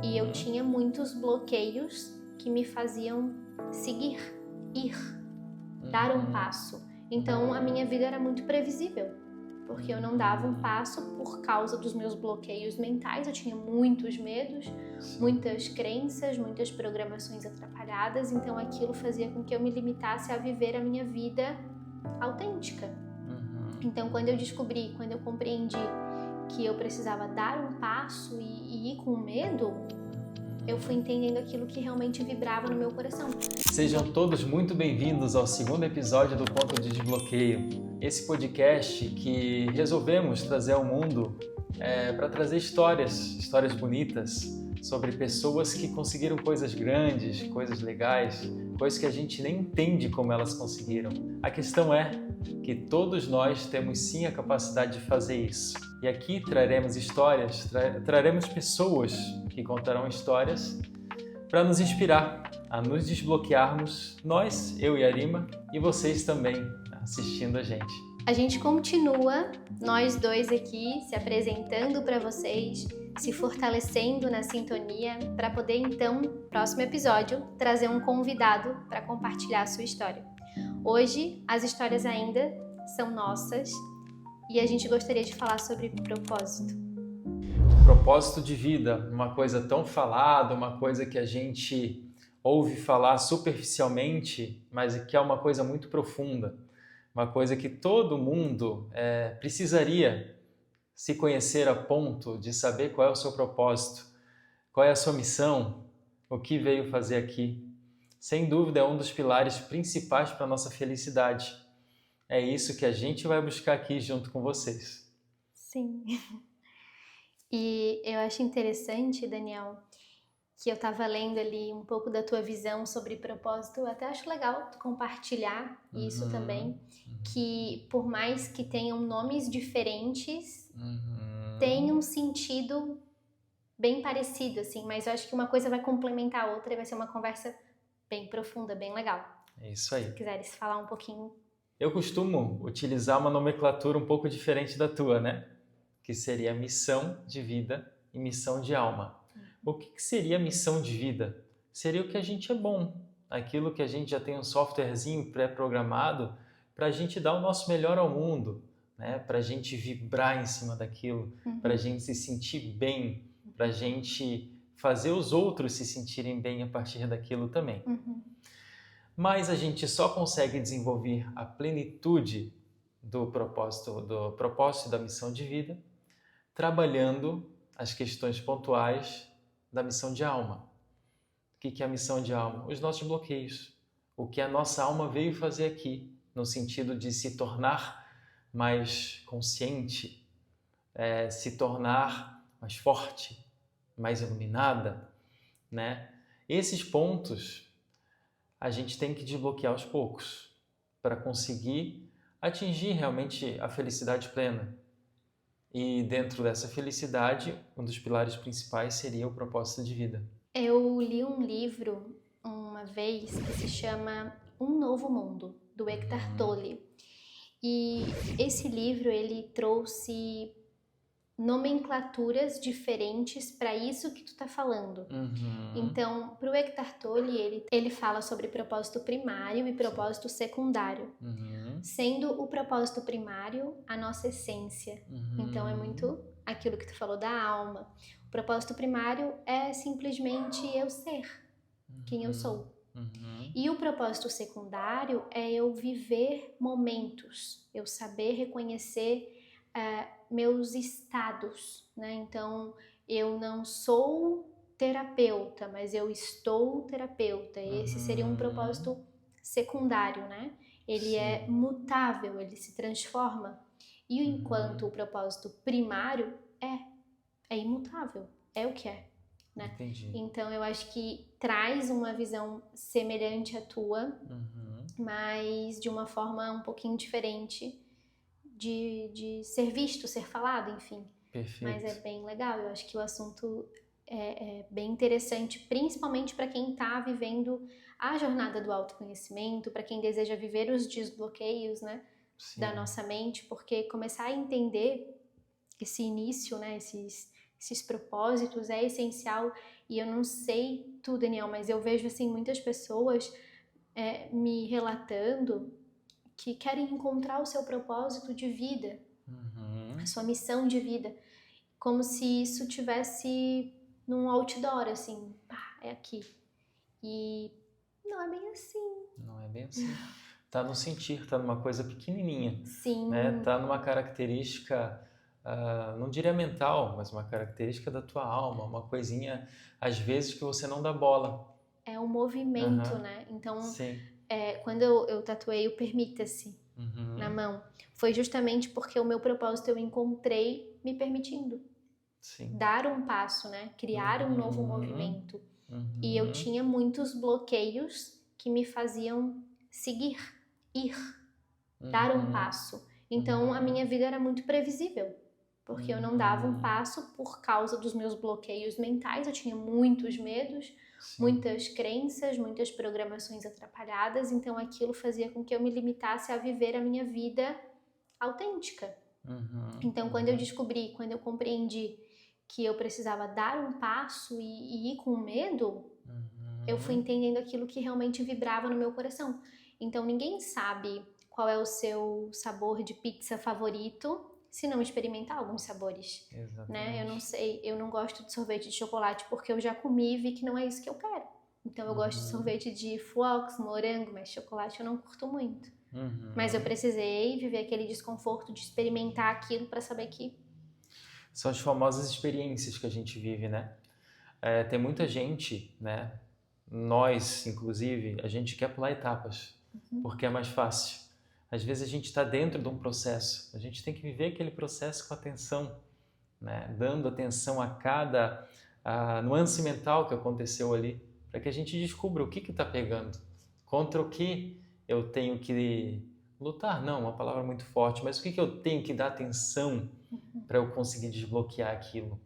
E eu tinha muitos bloqueios que me faziam seguir, ir, dar um passo. Então a minha vida era muito previsível, porque eu não dava um passo por causa dos meus bloqueios mentais. Eu tinha muitos medos, muitas crenças, muitas programações atrapalhadas. Então aquilo fazia com que eu me limitasse a viver a minha vida autêntica. Então quando eu compreendi que eu precisava dar um passo e ir com medo, eu fui entendendo aquilo que realmente vibrava no meu coração. Sejam todos muito bem-vindos ao segundo episódio do Ponto de Desbloqueio. Esse podcast que resolvemos trazer ao mundo para trazer histórias bonitas sobre pessoas que conseguiram coisas grandes, coisas legais, coisas que a gente nem entende como elas conseguiram. A questão é que todos nós temos sim a capacidade de fazer isso. E aqui traremos histórias, traremos pessoas que contarão histórias para nos inspirar a nos desbloquearmos, nós, eu e a Arima, e vocês também assistindo a gente. A gente continua, nós dois aqui, se apresentando para vocês, se fortalecendo na sintonia, para poder então, próximo episódio, trazer um convidado para compartilhar a sua história. Hoje, as histórias ainda são nossas e a gente gostaria de falar sobre propósito. Propósito de vida, uma coisa tão falada, uma coisa que a gente ouve falar superficialmente, mas que é uma coisa muito profunda, uma coisa que todo mundo precisaria se conhecer a ponto de saber qual é o seu propósito, qual é a sua missão, o que veio fazer aqui. Sem dúvida é um dos pilares principais para a nossa felicidade. É isso que a gente vai buscar aqui junto com vocês. Sim. E eu acho interessante, Daniel, que eu estava lendo ali um pouco da tua visão sobre propósito. Eu até acho legal tu compartilhar isso também, que por mais que tenham nomes diferentes, tem um sentido bem parecido, assim, mas eu acho que uma coisa vai complementar a outra e vai ser uma conversa bem profunda, bem legal. É isso aí. Se quiseres falar um pouquinho. Eu costumo utilizar uma nomenclatura um pouco diferente da tua, né? Que seria missão de vida e missão de alma. O que seria missão de vida? Seria o que a gente é bom, aquilo que a gente já tem um softwarezinho pré-programado para a gente dar o nosso melhor ao mundo, né? Para a gente vibrar em cima daquilo, para a gente se sentir bem, para a gente fazer os outros se sentirem bem a partir daquilo também. Mas a gente só consegue desenvolver a plenitude do propósito da missão de vida trabalhando as questões pontuais da missão de alma. O que é a missão de alma? Os nossos bloqueios. O que a nossa alma veio fazer aqui, no sentido de se tornar mais consciente, se tornar mais forte, mais iluminada, né? Esses pontos a gente tem que desbloquear aos poucos para conseguir atingir realmente a felicidade plena. E dentro dessa felicidade, um dos pilares principais seria o propósito de vida. Eu li um livro uma vez que se chama Um Novo Mundo, do Eckhart Tolle. E esse livro, ele trouxe nomenclaturas diferentes para isso que tu tá falando. Então, para o Eckhart Tolle, ele fala sobre propósito primário e propósito secundário, sendo o propósito primário a nossa essência. Então, é muito aquilo que tu falou da alma. O propósito primário é simplesmente eu ser quem eu sou. E o propósito secundário é eu viver momentos, eu saber reconhecer meus estados, né? Então, eu não sou terapeuta, mas eu estou terapeuta. Esse seria um propósito secundário, né? Ele é mutável, ele se transforma. E enquanto o propósito primário é imutável, é o que é, né? Entendi. Então, eu acho que traz uma visão semelhante à tua, mas de uma forma um pouquinho diferente de ser visto, ser falado, enfim. Perfeito. Mas é bem legal, eu acho que o assunto é bem interessante, principalmente para quem está vivendo a jornada do autoconhecimento, para quem deseja viver os desbloqueios, né, da nossa mente, porque começar a entender esse início, né, esses esses propósitos é essencial. E eu não sei tu, Daniel, mas eu vejo assim muitas pessoas me relatando que querem encontrar o seu propósito de vida, a sua missão de vida, como se isso tivesse num outdoor, assim, pá, é aqui. E não é bem assim. Não é bem assim. Tá no sentir, tá numa coisa pequenininha. Sim. Né? Tá numa característica, não diria mental, mas uma característica da tua alma, uma coisinha, às vezes, que você não dá bola. É um movimento, né? Então, Sim. Quando eu tatuei o Permita-se na mão, foi justamente porque o meu propósito eu encontrei me permitindo. Sim. Dar um passo, né? Criar um novo movimento. E eu tinha muitos bloqueios que me faziam seguir, ir, dar um passo. Então, a minha vida era muito previsível, porque eu não dava um passo por causa dos meus bloqueios mentais, eu tinha muitos medos, muitas crenças, muitas programações atrapalhadas, então aquilo fazia com que eu me limitasse a viver a minha vida autêntica. Então, quando eu descobri, quando eu compreendi que eu precisava dar um passo e ir com medo, eu fui entendendo aquilo que realmente vibrava no meu coração. Então, ninguém sabe qual é o seu sabor de pizza favorito se não experimentar alguns sabores. Né? Eu não sei, eu não gosto de sorvete de chocolate porque eu já comi e vi que não é isso que eu quero. Então, eu gosto de sorvete de flocos, morango, mas chocolate eu não curto muito. Mas eu precisei viver aquele desconforto de experimentar aquilo para saber que... São as famosas experiências que a gente vive, né? Tem muita gente, né? Nós, inclusive, a gente quer pular etapas, porque é mais fácil. Às vezes a gente está dentro de um processo, a gente tem que viver aquele processo com atenção, né? Dando atenção a cada nuance mental que aconteceu ali, para que a gente descubra o que está pegando, contra o que eu tenho que lutar, não, uma palavra muito forte, mas o que eu tenho que dar atenção para eu conseguir desbloquear aquilo.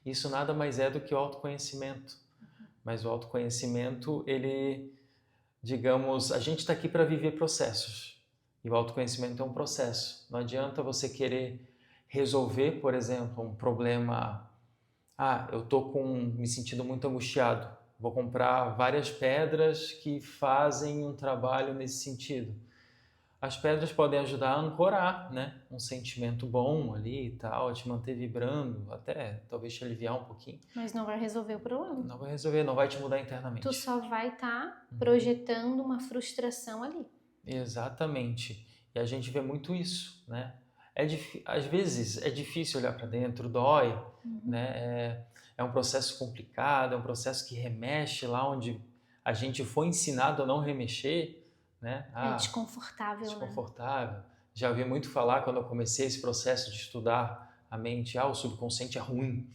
Isso nada mais é do que o autoconhecimento. Mas o autoconhecimento, ele, digamos, a gente está aqui para viver processos. E o autoconhecimento é um processo. Não adianta você querer resolver, por exemplo, um problema. Eu estou me sentindo muito angustiado. Vou comprar várias pedras que fazem um trabalho nesse sentido. As pedras podem ajudar a ancorar, né? Um sentimento bom ali e tal, te manter vibrando, até talvez te aliviar um pouquinho. Mas não vai resolver o problema. Não vai resolver, não vai te mudar internamente. Tu só vai estar projetando uma frustração ali. Exatamente. E a gente vê muito isso, né? Às vezes é difícil olhar para dentro, dói, né? É um processo complicado, é um processo que remexe lá onde a gente foi ensinado a não remexer, né? É desconfortável, desconfortável. Né? Já ouvi muito falar quando eu comecei esse processo de estudar a mente, o subconsciente é ruim,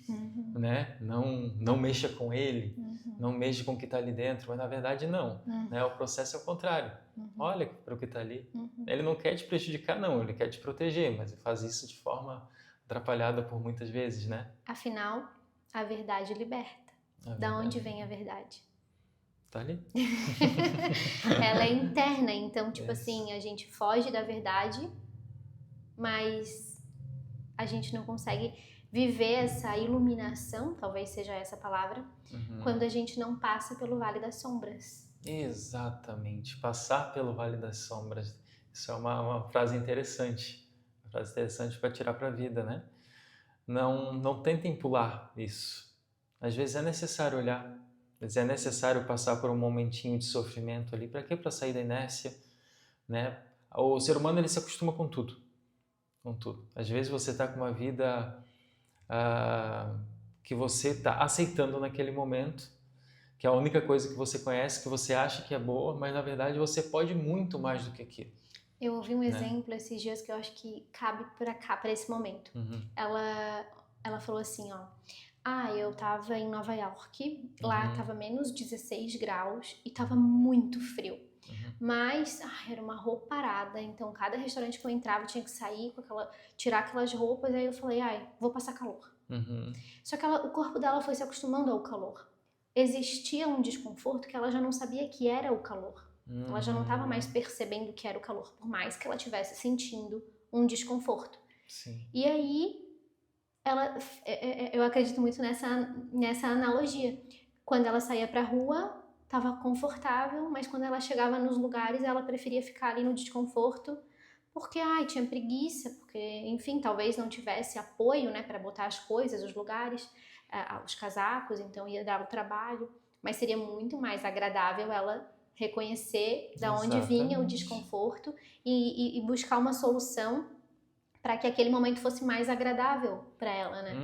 né? Não mexa com ele, não mexa com o que está ali dentro, mas na verdade não, né? O processo é o contrário. Olha para o que está ali. Ele não quer te prejudicar, não, ele quer te proteger, mas ele faz isso de forma atrapalhada por muitas vezes, né? Afinal, a verdade liberta. Da onde vem a verdade? Tá ali. Ela é interna, então, tipo assim, a gente foge da verdade, mas a gente não consegue viver essa iluminação, talvez seja essa palavra, quando a gente não passa pelo Vale das Sombras. Exatamente, passar pelo Vale das Sombras. Isso é uma frase interessante. Uma frase interessante para tirar para a vida, né? Não tentem pular isso. Às vezes é necessário olhar. Às vezes é necessário passar por um momentinho de sofrimento ali. Para quê? Para sair da inércia, né? O ser humano, ele se acostuma com tudo. Com tudo. Às vezes você está com uma vida que você está aceitando naquele momento, que é a única coisa que você conhece, que você acha que é boa, mas na verdade você pode muito mais do que aquilo. Eu ouvi um exemplo esses dias que eu acho que cabe para cá, para esse momento. Ela falou assim, eu tava em Nova York, lá tava menos 16 graus e tava muito frio. Mas era uma roupa parada, então cada restaurante que eu entrava tinha que sair tirar aquelas roupas, aí eu falei, vou passar calor. Só que o corpo dela foi se acostumando ao calor. Existia um desconforto que ela já não sabia que era o calor. Ela já não estava mais percebendo que era o calor, por mais que ela estivesse sentindo um desconforto. Sim. E aí eu acredito muito nessa analogia. Quando ela saía pra rua, estava confortável, mas quando ela chegava nos lugares, ela preferia ficar ali no desconforto, porque tinha preguiça, porque, enfim, talvez não tivesse apoio, né, para botar as coisas, os lugares, os casacos, então ia dar o trabalho, mas seria muito mais agradável ela reconhecer da onde vinha o desconforto e buscar uma solução para que aquele momento fosse mais agradável para ela, né?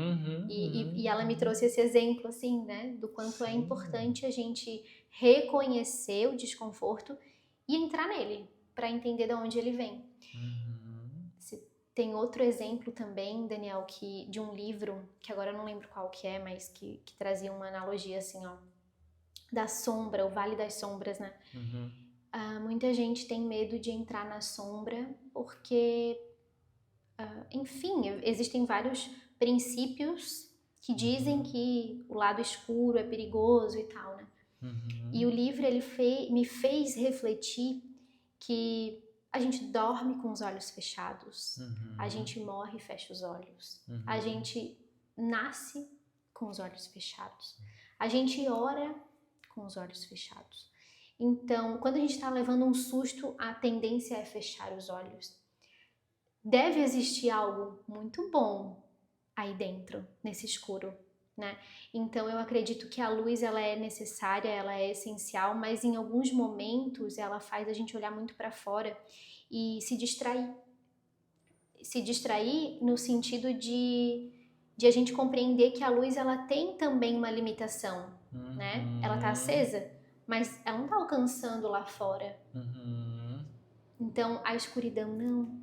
E ela me trouxe esse exemplo, assim, né? Do quanto é importante a gente reconhecer o desconforto e entrar nele, para entender de onde ele vem. Tem outro exemplo também, Daniel, de um livro, que agora eu não lembro qual que é, mas que trazia uma analogia, assim, ó, da sombra, o Vale das Sombras, né? Muita gente tem medo de entrar na sombra porque... enfim, existem vários princípios que dizem que o lado escuro é perigoso e tal, né? E o livro, ele me fez refletir que a gente dorme com os olhos fechados, a gente morre e fecha os olhos, a gente nasce com os olhos fechados, a gente ora com os olhos fechados. Então, quando a gente está levando um susto, a tendência é fechar os olhos. Deve existir algo muito bom aí dentro, nesse escuro, né? Então eu acredito que a luz, ela é necessária, ela é essencial, mas em alguns momentos ela faz a gente olhar muito para fora e se distrair. Se distrair no sentido de a gente compreender que a luz, ela tem também uma limitação, né? Ela tá acesa, mas ela não tá alcançando lá fora. Então a escuridão não.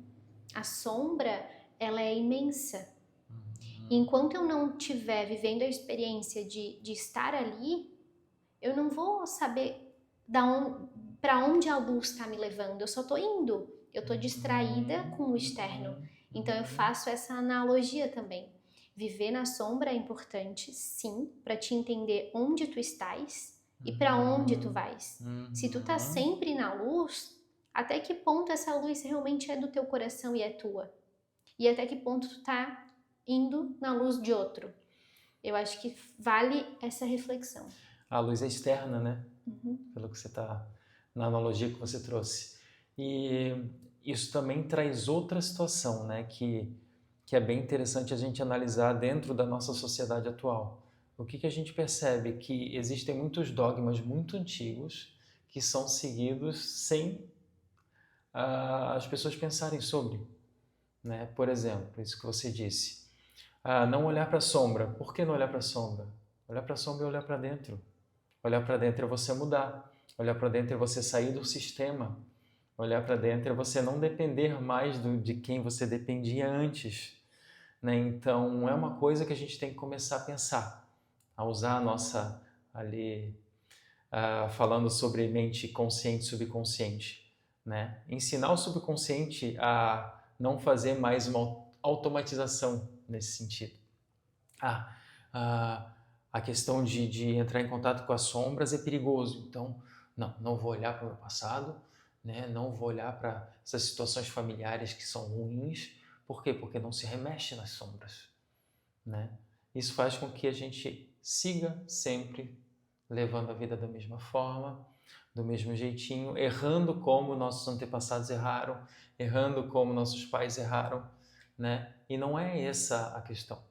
A sombra, ela é imensa. E enquanto eu não estiver vivendo a experiência de estar ali, eu não vou saber para onde a luz está me levando. Eu só estou indo. Eu estou distraída com o externo. Então eu faço essa analogia também. Viver na sombra é importante, sim, para te entender onde tu estás e para onde tu vais. Se tu tá sempre na luz, até que ponto essa luz realmente é do teu coração e é tua? E até que ponto tu tá indo na luz de outro? Eu acho que vale essa reflexão. A luz é externa, né? Pelo que você tá... na analogia que você trouxe. E isso também traz outra situação, né? Que é bem interessante a gente analisar dentro da nossa sociedade atual. O que a gente percebe? Que existem muitos dogmas muito antigos que são seguidos sem as pessoas pensarem sobre, né? Por exemplo, isso que você disse, não olhar para a sombra. Por que não olhar para a sombra? Olhar para a sombra é olhar para dentro. Olhar para dentro é você mudar. Olhar para dentro é você sair do sistema. Olhar para dentro é você não depender mais de quem você dependia antes, né? Então é uma coisa que a gente tem que começar a pensar, a usar a nossa ali falando sobre mente consciente e subconsciente, né? Ensinar o subconsciente a não fazer mais uma automatização nesse sentido. A questão de entrar em contato com as sombras é perigoso, então não vou olhar para o meu passado, né? Não vou olhar para essas situações familiares que são ruins. Por quê? Porque não se remexe nas sombras, né? Isso faz com que a gente siga sempre levando a vida da mesma forma, do mesmo jeitinho, errando como nossos antepassados erraram, errando como nossos pais erraram, né? E não é essa a questão.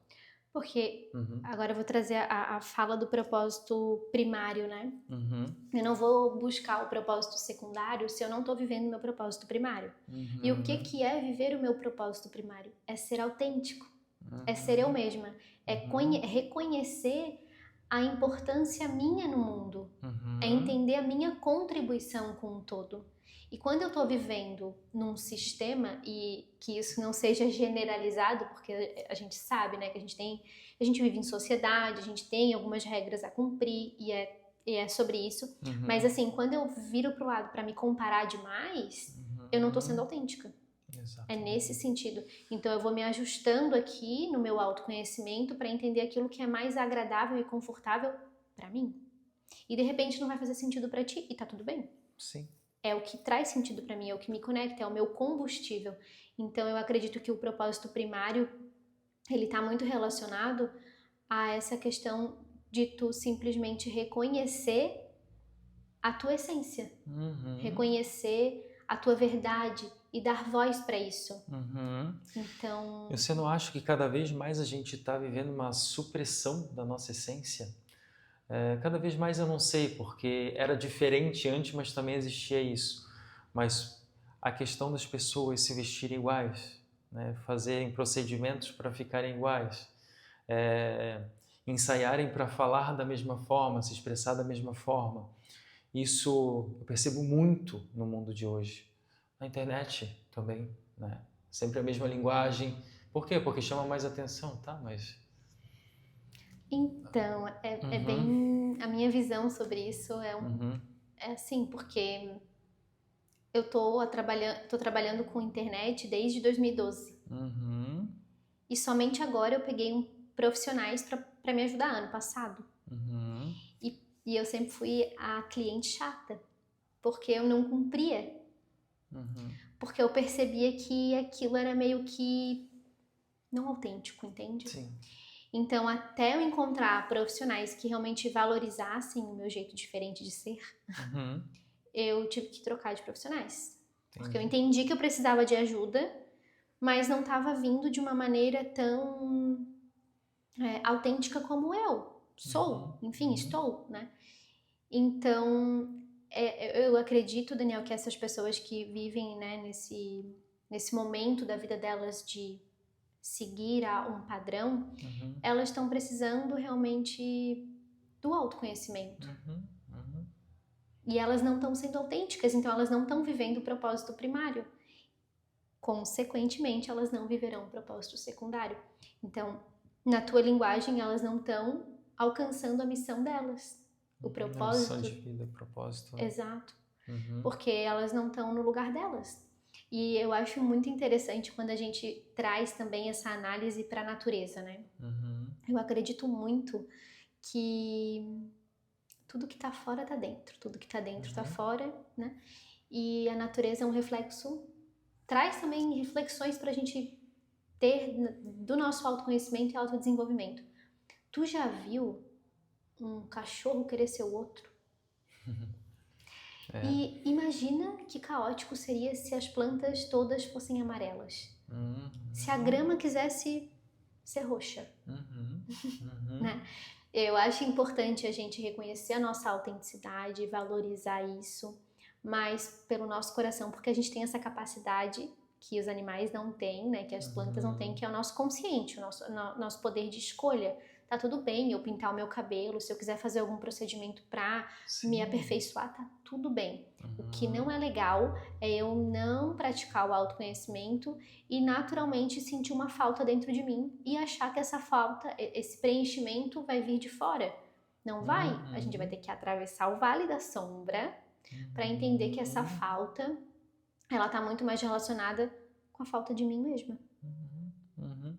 Porque agora eu vou trazer a fala do propósito primário, né? Eu não vou buscar o propósito secundário se eu não estou vivendo o meu propósito primário. E o que é viver o meu propósito primário? É ser autêntico, é ser eu mesma, é reconhecer a importância minha no mundo, é entender a minha contribuição com o todo. E quando eu estou vivendo num sistema, e que isso não seja generalizado, porque a gente sabe, né, que a gente vive em sociedade, a gente tem algumas regras a cumprir, e é sobre isso. Mas assim, quando eu viro pro lado para me comparar demais, eu não estou sendo autêntica. Exatamente. É nesse sentido. Então eu vou me ajustando aqui no meu autoconhecimento para entender aquilo que é mais agradável e confortável para mim. E de repente não vai fazer sentido para ti, e tá tudo bem. Sim. É o que traz sentido para mim, é o que me conecta, é o meu combustível. Então eu acredito que o propósito primário ele está muito relacionado a essa questão de tu simplesmente reconhecer a tua essência, reconhecer a tua verdade e dar voz para isso. Então, você não acha que cada vez mais a gente está vivendo uma supressão da nossa essência? Cada vez mais eu não sei, porque era diferente antes, mas também existia isso. Mas a questão das pessoas se vestirem iguais, né? Fazerem procedimentos para ficarem iguais, ensaiarem para falar da mesma forma, se expressar da mesma forma. Isso eu percebo muito no mundo de hoje. Na internet também, né? Sempre a mesma linguagem. Por quê? Porque chama mais atenção, tá? Mas... Então, é bem... A minha visão sobre isso é assim, porque eu tô trabalhando com internet desde 2012. E somente agora eu peguei profissionais para me ajudar ano passado. E eu sempre fui a cliente chata, porque eu não cumpria. Porque eu percebia que aquilo era meio que não autêntico, entende? Sim. Então, até eu encontrar profissionais que realmente valorizassem o meu jeito diferente de ser, eu tive que trocar de profissionais. Porque eu entendi que eu precisava de ajuda, mas não estava vindo de uma maneira tão autêntica como eu sou. Enfim, estou, né? Então, eu acredito, Daniel, que essas pessoas que vivem, né, nesse momento da vida delas de seguir um padrão, elas estão precisando realmente do autoconhecimento. E elas não estão sendo autênticas, então elas não estão vivendo o propósito primário. Consequentemente, elas não viverão o propósito secundário. Então, na tua linguagem, elas não estão alcançando a missão delas. O propósito. A missão de vida, o propósito. Né? Exato. Porque elas não estão no lugar delas. E eu acho muito interessante quando a gente traz também essa análise para a natureza, né? Eu acredito muito que tudo que está fora está dentro, tudo que está dentro está fora, né? E a natureza é um reflexo, traz também reflexões para a gente ter do nosso autoconhecimento e autodesenvolvimento. Tu já viu um cachorro querer ser o outro? E imagina que caótico seria se as plantas todas fossem amarelas. Se a grama quisesse ser roxa. Né? Eu acho importante a gente reconhecer a nossa autenticidade, valorizar isso, mas pelo nosso coração, porque a gente tem essa capacidade que os animais não têm, né? Que as plantas não têm, que é o nosso consciente, o nosso poder de escolha. Tá tudo bem eu pintar o meu cabelo, se eu quiser fazer algum procedimento pra me aperfeiçoar, tá tudo bem. O que não é legal é eu não praticar o autoconhecimento e naturalmente sentir uma falta dentro de mim e achar que essa falta, esse preenchimento vai vir de fora. Não vai. A gente vai ter que atravessar o vale da sombra para entender que essa falta, ela tá muito mais relacionada com a falta de mim mesma.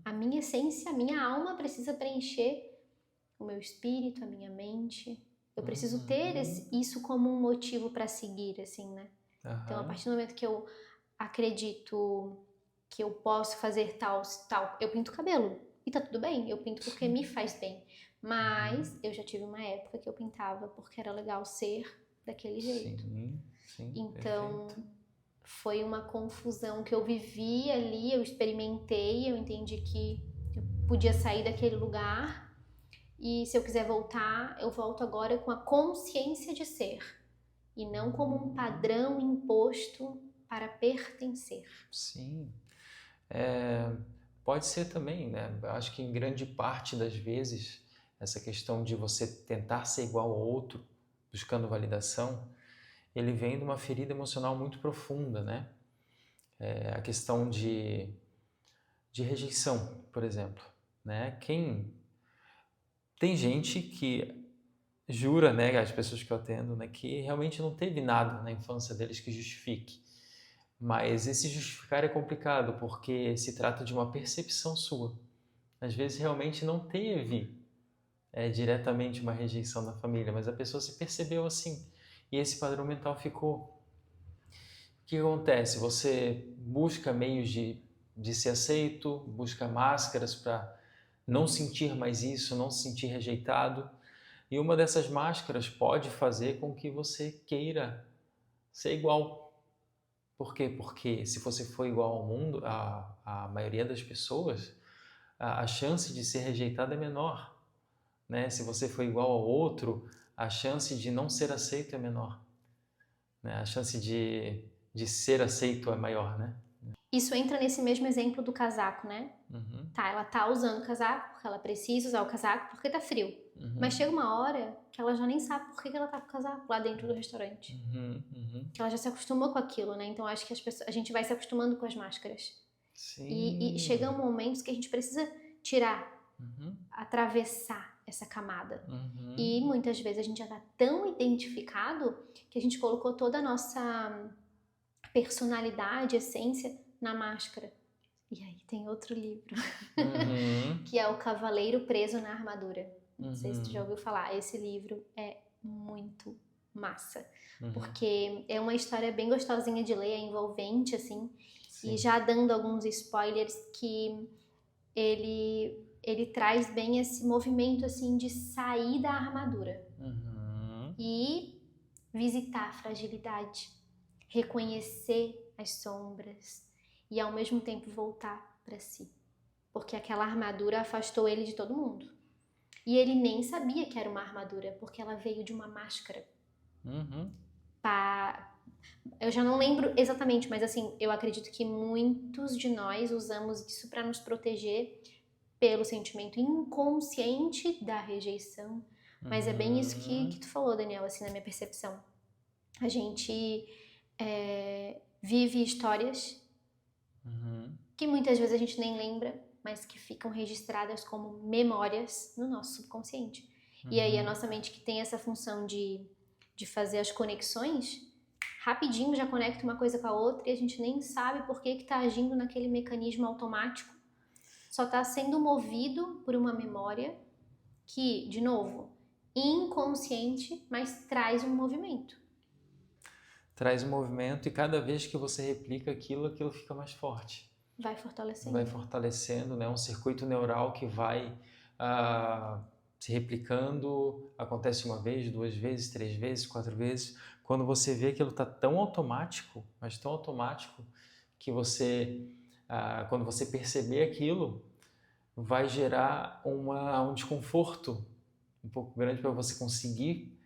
A minha essência, a minha alma precisa preencher o meu espírito, a minha mente. Eu preciso ter isso como um motivo para seguir, assim, né? Então, a partir do momento que eu acredito que eu posso fazer tal, eu pinto o cabelo. E tá tudo bem, eu pinto porque me faz bem. Mas eu já tive uma época que eu pintava porque era legal ser daquele jeito. Sim, então, perfeito. Foi uma confusão que eu vivi ali, eu experimentei, eu entendi que eu podia sair daquele lugar e se eu quiser voltar, eu volto agora com a consciência de ser e não como um padrão imposto para pertencer. Sim, pode ser também, né? Eu acho que em grande parte das vezes essa questão de você tentar ser igual ao outro, buscando validação, ele vem de uma ferida emocional muito profunda, né? A questão de rejeição, por exemplo, né? Tem gente que jura, né, as pessoas que eu atendo, né, que realmente não teve nada na infância deles que justifique. Mas esse justificar é complicado, porque se trata de uma percepção sua. Às vezes realmente não teve diretamente uma rejeição da família, mas a pessoa se percebeu assim. E esse padrão mental ficou. O que acontece? Você busca meios de ser aceito, busca máscaras para não sentir mais isso, não se sentir rejeitado. E uma dessas máscaras pode fazer com que você queira ser igual. Por quê? Porque se você for igual ao mundo, a maioria das pessoas, a chance de ser rejeitado é menor, né? Se você for igual ao outro, a chance de não ser aceito é menor, né? A chance de ser aceito é maior, né? Isso entra nesse mesmo exemplo do casaco, né? Tá, ela tá usando o casaco porque ela precisa usar o casaco porque tá frio. Mas chega uma hora que ela já nem sabe por que ela tá com o casaco lá dentro do restaurante. Que ela já se acostumou com aquilo, né? Então acho que a gente vai se acostumando com as máscaras. Sim. E chegam momentos que a gente precisa tirar, atravessar essa camada. E muitas vezes a gente já tá tão identificado que a gente colocou toda a nossa personalidade, essência na máscara. E aí tem outro livro, que é O Cavaleiro Preso na Armadura. Não sei se tu já ouviu falar. Esse livro é muito massa, porque é uma história bem gostosinha de ler, é envolvente, assim. Sim. E já dando alguns spoilers, que ele traz bem esse movimento, assim, de sair da armadura e visitar a fragilidade, reconhecer as sombras e ao mesmo tempo voltar para si, porque aquela armadura afastou ele de todo mundo e ele nem sabia que era uma armadura, porque ela veio de uma máscara. Eu já não lembro exatamente, mas assim, eu acredito que muitos de nós usamos isso para nos proteger pelo sentimento inconsciente da rejeição. Mas é bem isso que tu falou, Daniel, assim, na minha percepção. A gente vive histórias que muitas vezes a gente nem lembra, mas que ficam registradas como memórias no nosso subconsciente. E aí a nossa mente, que tem essa função de fazer as conexões, rapidinho já conecta uma coisa com a outra e a gente nem sabe por que está agindo naquele mecanismo automático. Só está sendo movido por uma memória que, de novo, inconsciente, mas traz um movimento. Traz um movimento e cada vez que você replica aquilo fica mais forte. Vai fortalecendo. Vai fortalecendo, né? Um circuito neural que vai se replicando, acontece uma vez, 2 vezes, 3 vezes, 4 vezes. Quando você vê aquilo está tão automático, mas tão automático, que você, quando você perceber aquilo, vai gerar um desconforto um pouco grande para você conseguir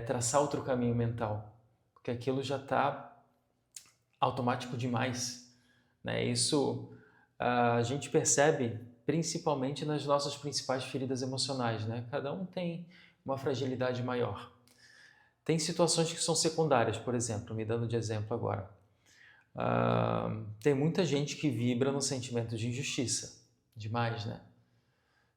traçar outro caminho mental, porque aquilo já está automático demais, né? Isso a gente percebe principalmente nas nossas principais feridas emocionais, né? Cada um tem uma fragilidade maior. Tem situações que são secundárias, por exemplo, me dando de exemplo agora. Tem muita gente que vibra no sentimento de injustiça, demais, né?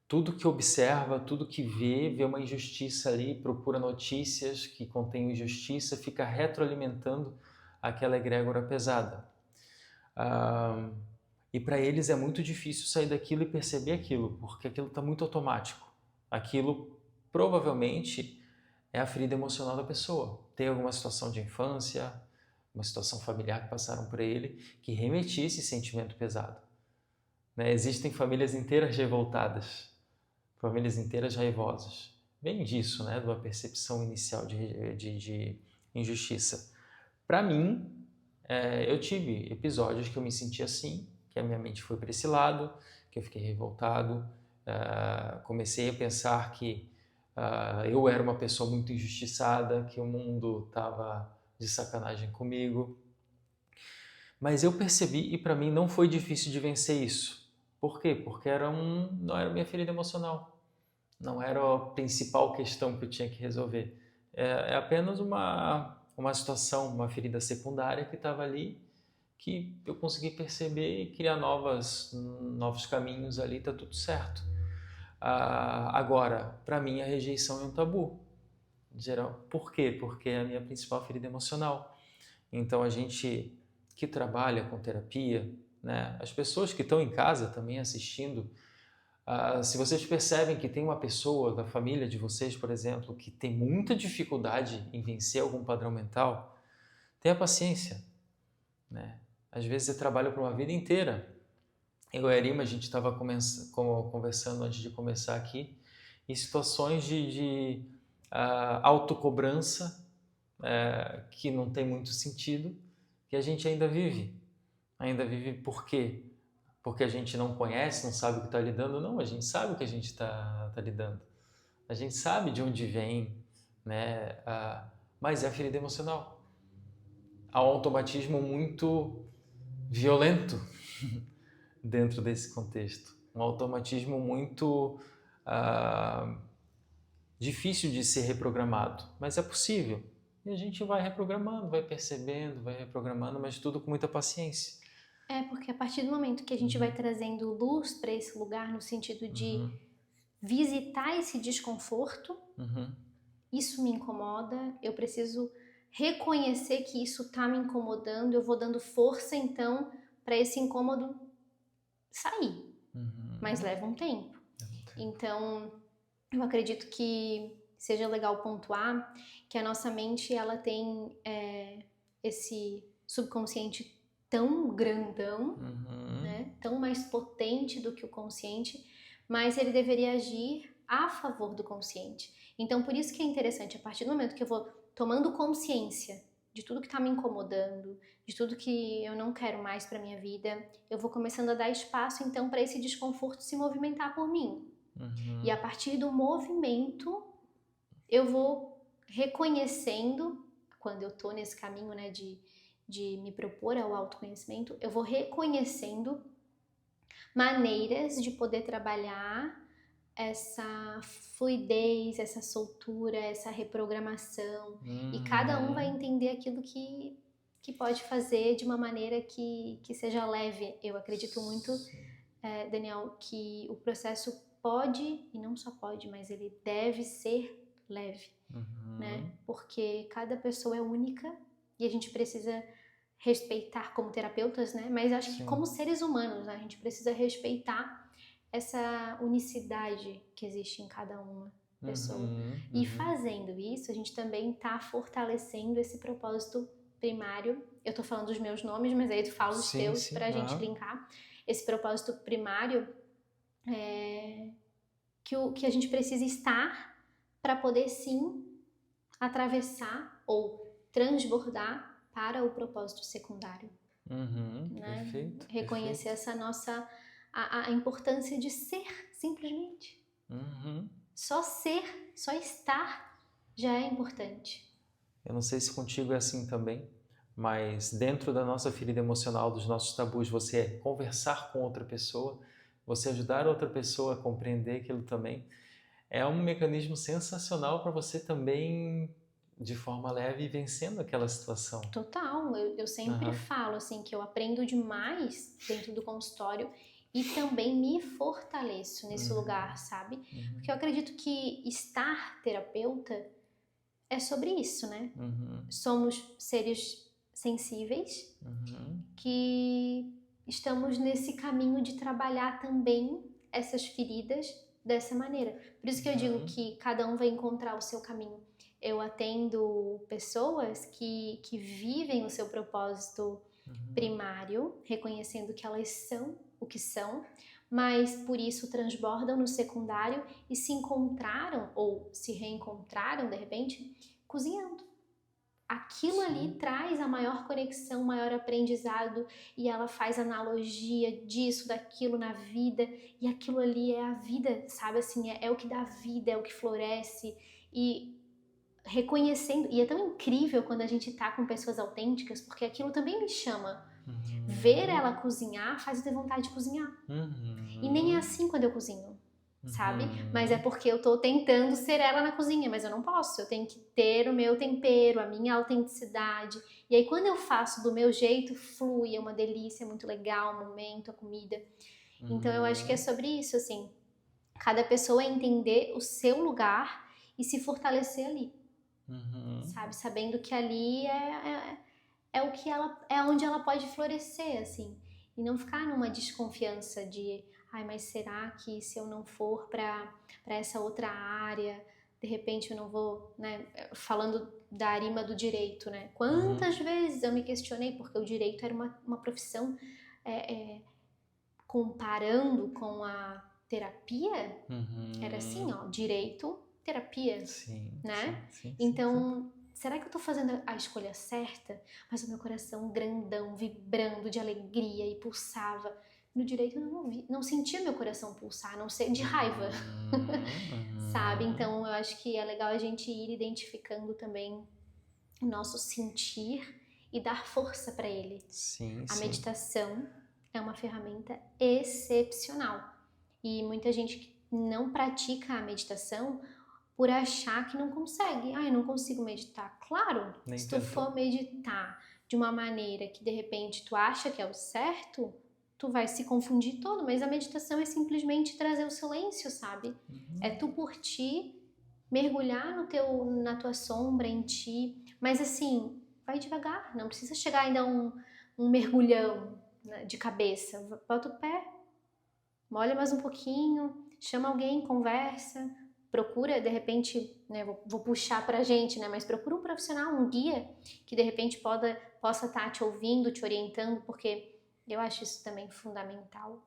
Tudo que observa, tudo que vê uma injustiça ali, procura notícias que contêm injustiça, fica retroalimentando aquela egrégora pesada. E para eles é muito difícil sair daquilo e perceber aquilo, porque aquilo está muito automático. Aquilo provavelmente é a ferida emocional da pessoa. Tem alguma situação de infância, uma situação familiar que passaram por ele, que remetia esse sentimento pesado. Né? Existem famílias inteiras revoltadas, famílias inteiras raivosas. Vem disso, né? De uma percepção inicial de injustiça. Para mim, eu tive episódios que eu me senti assim, que a minha mente foi para esse lado, que eu fiquei revoltado, comecei a pensar que eu era uma pessoa muito injustiçada, que o mundo estava de sacanagem comigo. Mas eu percebi, e para mim não foi difícil de vencer isso. Por quê? Porque não era minha ferida emocional. Não era a principal questão que eu tinha que resolver. É apenas uma situação, uma ferida secundária que estava ali, que eu consegui perceber e criar novos caminhos ali, está tudo certo. Agora, para mim, a rejeição é um tabu. Geral. Por quê? Porque é a minha principal ferida emocional. Então, a gente que trabalha com terapia, né, as pessoas que estão em casa também assistindo, se vocês percebem que tem uma pessoa da família de vocês, por exemplo, que tem muita dificuldade em vencer algum padrão mental, tenha paciência, né? Às vezes você trabalha por uma vida inteira eu e a Arima, a gente estava conversando antes de começar aqui, em situações de autocobrança que não tem muito sentido, que a gente ainda vive. Ainda vive por quê? Porque a gente não conhece, não sabe o que está lidando? Não, a gente sabe o que a gente está lidando. A gente sabe de onde vem, né? Mas é a ferida emocional. Há um automatismo muito violento dentro desse contexto. Um automatismo muito difícil de ser reprogramado, mas é possível. E a gente vai reprogramando, vai percebendo, vai reprogramando, mas tudo com muita paciência. Porque a partir do momento que a gente vai trazendo luz para esse lugar, no sentido de visitar esse desconforto, isso me incomoda, eu preciso reconhecer que isso está me incomodando, eu vou dando força então para esse incômodo sair, mas leva um tempo. Então, eu acredito que seja legal pontuar que a nossa mente ela tem esse subconsciente tão grandão, né, tão mais potente do que o consciente, mas ele deveria agir a favor do consciente. Então, por isso que é interessante, a partir do momento que eu vou tomando consciência de tudo que está me incomodando, de tudo que eu não quero mais para minha vida, eu vou começando a dar espaço, então, para esse desconforto se movimentar por mim. E a partir do movimento, eu vou reconhecendo, quando eu tô nesse caminho, né, de me propor ao autoconhecimento, eu vou reconhecendo maneiras de poder trabalhar essa fluidez, essa soltura, essa reprogramação. E cada um vai entender aquilo que pode fazer de uma maneira que seja leve. Eu acredito muito, Daniel, que o processo pode, e não só pode, mas ele deve ser leve, né? Porque cada pessoa é única e a gente precisa respeitar como terapeutas, né? Mas acho que como seres humanos, né? A gente precisa respeitar essa unicidade que existe em cada uma pessoa. E fazendo isso, a gente também está fortalecendo esse propósito primário. Eu tô falando dos meus nomes, mas aí tu fala os teus pra gente linkar. Esse propósito primário que a gente precisa estar para poder sim atravessar ou transbordar para o propósito secundário. Né? Perfeito. Reconhecer essa nossa a importância de ser, simplesmente. Só ser, só estar já é importante. Eu não sei se contigo é assim também, mas dentro da nossa ferida emocional, dos nossos tabus, você conversar com outra pessoa, você ajudar outra pessoa a compreender aquilo também, é um mecanismo sensacional para você também, de forma leve, ir vencendo aquela situação. Total, eu sempre falo assim que eu aprendo demais dentro do consultório e também me fortaleço nesse lugar, sabe? Porque eu acredito que estar terapeuta é sobre isso, né? Somos seres sensíveis que estamos nesse caminho de trabalhar também essas feridas dessa maneira. Por isso que eu digo que cada um vai encontrar o seu caminho. Eu atendo pessoas que vivem o seu propósito primário, reconhecendo que elas são o que são, mas por isso transbordam no secundário e se encontraram ou se reencontraram de repente cozinhando. Aquilo ali traz a maior conexão, o maior aprendizado e ela faz analogia disso, daquilo na vida e aquilo ali é a vida, sabe assim, é o que dá vida, é o que floresce e reconhecendo, e é tão incrível quando a gente tá com pessoas autênticas, porque aquilo também me chama. Ver ela cozinhar faz eu ter vontade de cozinhar. E nem é assim quando eu cozinho, sabe? Mas é porque eu tô tentando ser ela na cozinha, mas eu não posso. Eu tenho que ter o meu tempero, a minha autenticidade. E aí quando eu faço do meu jeito, flui, é uma delícia, é muito legal o momento, a comida. Então eu acho que é sobre isso, assim. Cada pessoa entender o seu lugar e se fortalecer ali. Sabe? Sabendo que ali é o que ela é onde ela pode florescer, assim, e não ficar numa desconfiança de, ai, mas será que se eu não for para essa outra área, de repente eu não vou, né? Falando da Arima do direito, né? Quantas vezes eu me questionei porque o direito era uma profissão comparando com a terapia, era assim, ó, direito, terapia, Sim, né? sim, Então, será que eu tô fazendo a escolha certa? Mas o meu coração grandão, vibrando de alegria e pulsava. No direito eu não sentia meu coração pulsar, a não ser de raiva, sabe? Então, eu acho que é legal a gente ir identificando também o nosso sentir e dar força para ele. Sim, a meditação é uma ferramenta excepcional. E muita gente que não pratica a meditação por achar que não consegue. Eu não consigo meditar. Claro, Nem se tu for meditar de uma maneira que de repente tu acha que é o certo, tu vai se confundir todo. Mas a meditação é simplesmente trazer o silêncio, sabe? É tu por ti, mergulhar na tua sombra, em ti. Mas assim, vai devagar. Não precisa chegar ainda a um mergulhão, né, de cabeça. Bota o pé, molha mais um pouquinho, chama alguém, conversa, procura, de repente, né, vou puxar pra gente, né, mas procura um profissional, um guia, que de repente possa estar te ouvindo, te orientando, porque eu acho isso também fundamental.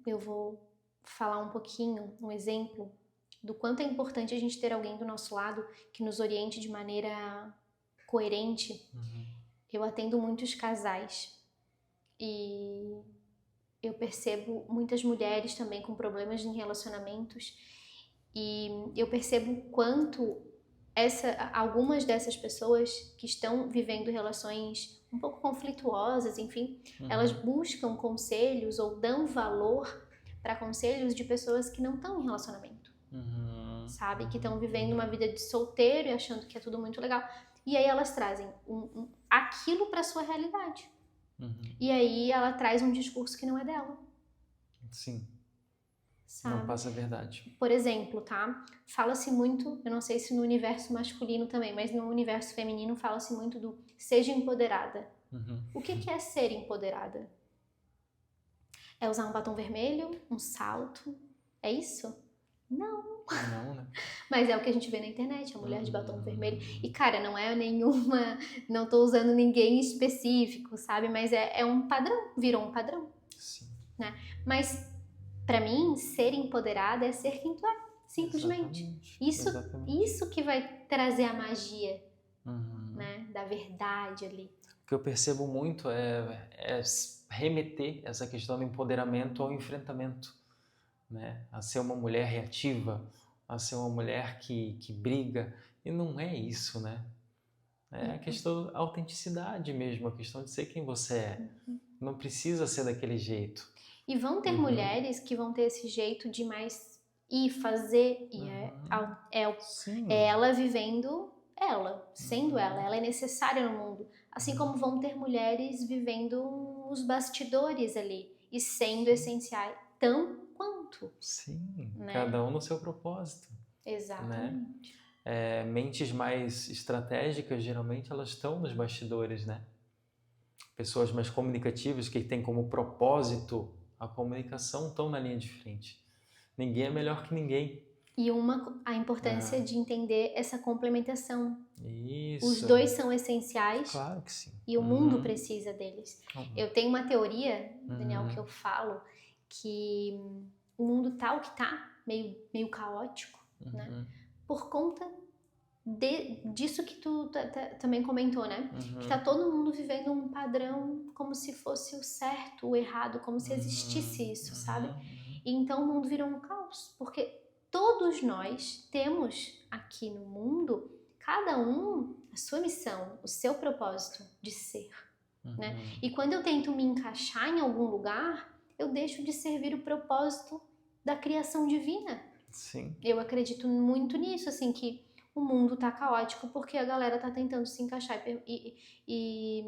Eu vou falar um pouquinho, um exemplo, do quanto é importante a gente ter alguém do nosso lado que nos oriente de maneira coerente. Eu atendo muitos casais e eu percebo muitas mulheres também com problemas em relacionamentos e eu percebo quanto algumas dessas pessoas que estão vivendo relações um pouco conflituosas, enfim, elas buscam conselhos ou dão valor para conselhos de pessoas que não estão em relacionamento, sabe? Que estão vivendo uma vida de solteiro e achando que é tudo muito legal. E aí elas trazem aquilo para sua realidade. E aí ela traz um discurso que não é dela. Sim. Sabe? Não passa a verdade. Por exemplo, tá? Fala-se muito, eu não sei se no universo masculino também, mas no universo feminino fala-se muito do seja empoderada. O que é ser empoderada? É usar um batom vermelho, um salto? É isso? Não. Não, né? Mas é o que a gente vê na internet, a mulher de batom vermelho. E, cara, não é nenhuma... Não tô usando ninguém específico, sabe? Mas é um padrão, virou um padrão. Sim. Né? Mas, pra mim, ser empoderada é ser quem tu é, simplesmente. Isso que vai trazer a magia, né? Da verdade ali. O que eu percebo muito é remeter essa questão do empoderamento ao enfrentamento, né? A ser uma mulher reativa, a ser uma mulher que briga. E não é isso, né? É a questão da autenticidade mesmo, a questão de ser quem você é. Não precisa ser daquele jeito. E vão ter mulheres que vão ter esse jeito de mais ir fazer, e é ela vivendo ela, sendo ela é necessária no mundo. Assim como vão ter mulheres vivendo os bastidores ali e sendo essenciais, tão quanto. Sim, né? Cada um no seu propósito. Exatamente. Né? Mentes mais estratégicas, geralmente, elas estão nos bastidores, né? Pessoas mais comunicativas, que têm como propósito a comunicação, estão na linha de frente. Ninguém é melhor que ninguém. E a importância de entender essa complementação. Isso. Os dois são essenciais. Claro que sim. E o mundo precisa deles. Eu tenho uma teoria, Daniel, que eu falo, que o mundo tá o que tá, meio caótico, né? Por conta disso que tu também comentou, né? Que tá todo mundo vivendo um padrão como se fosse o certo, o errado, como se existisse isso, sabe? E então o mundo virou um caos, porque todos nós temos aqui no mundo, cada um, a sua missão, o seu propósito de ser, né? E quando eu tento me encaixar em algum lugar, eu deixo de servir o propósito da criação divina. Sim. Eu acredito muito nisso, assim, que o mundo tá caótico porque a galera tá tentando se encaixar e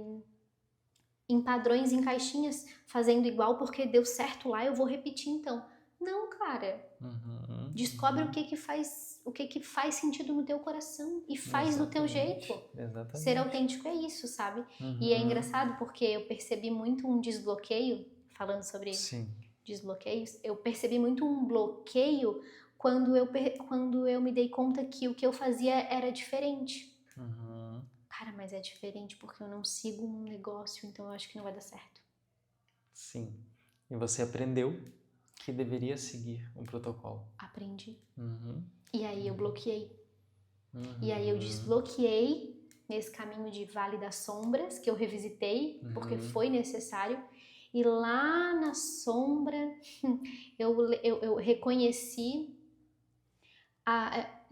em padrões, em caixinhas, fazendo igual porque deu certo lá, eu vou repetir então. Não, cara. Descobre o que faz sentido no teu coração e faz do teu jeito. Exatamente. Ser autêntico é isso, sabe? E é engraçado porque eu percebi muito um desbloqueio, falando sobre desbloqueios, eu percebi muito um bloqueio quando eu me dei conta que o que eu fazia era diferente. Cara, mas é diferente porque eu não sigo um negócio, então eu acho que não vai dar certo. Sim. E você aprendeu que deveria seguir um protocolo. Aprendi. Uhum. E aí eu bloqueei. Uhum. E aí eu desbloqueei nesse caminho de Vale das Sombras, que eu revisitei, porque foi necessário. E lá na sombra, eu reconheci,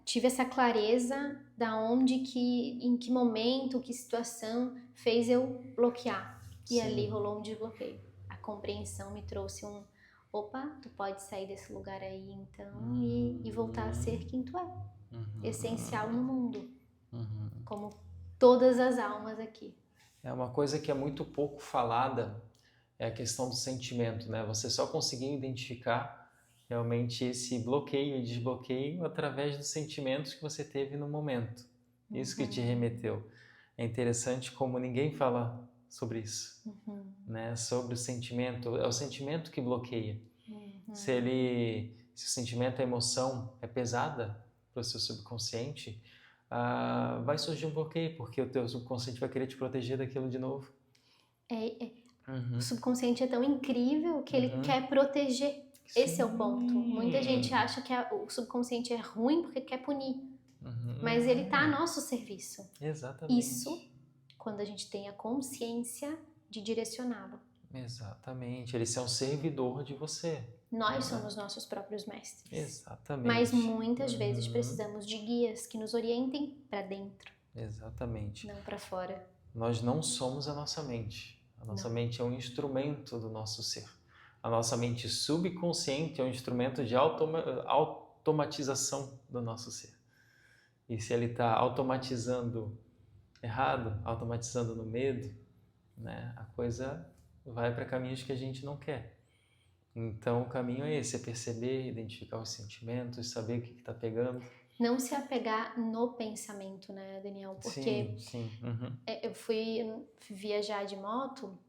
tive essa clareza da onde, em que momento, que situação fez eu bloquear. E ali rolou um desbloqueio. A compreensão me trouxe opa, tu pode sair desse lugar aí então e voltar a ser quem tu é. Essencial no mundo. Como todas as almas aqui. É uma coisa que é muito pouco falada, é a questão do sentimento, né? Você só conseguiu identificar realmente esse bloqueio e desbloqueio através dos sentimentos que você teve no momento. Isso que te remeteu. É interessante como ninguém fala sobre isso, né? Sobre o sentimento. É o sentimento que bloqueia. Se o sentimento, a emoção é pesada para o seu subconsciente, vai surgir um bloqueio, porque o teu subconsciente vai querer te proteger daquilo de novo. O subconsciente é tão incrível que ele quer proteger. Sim. Esse é o ponto. Muita gente acha que o subconsciente é ruim porque quer punir. Mas ele está a nosso serviço. Exatamente. Isso quando a gente tem a consciência de direcioná-lo. Exatamente. Ele é um servidor de você. Nós somos nossos próprios mestres. Exatamente. Mas muitas vezes precisamos de guias que nos orientem para dentro. Exatamente. Não para fora. Nós não somos a nossa mente. A nossa mente é um instrumento do nosso ser. A nossa mente subconsciente é um instrumento de automatização do nosso ser. E se ele está automatizando errado, automatizando no medo, né, a coisa vai para caminhos que a gente não quer. Então o caminho é esse, é perceber, identificar os sentimentos, saber o que está pegando. Não se apegar no pensamento, né, Daniel? Porque sim. Eu fui viajar de moto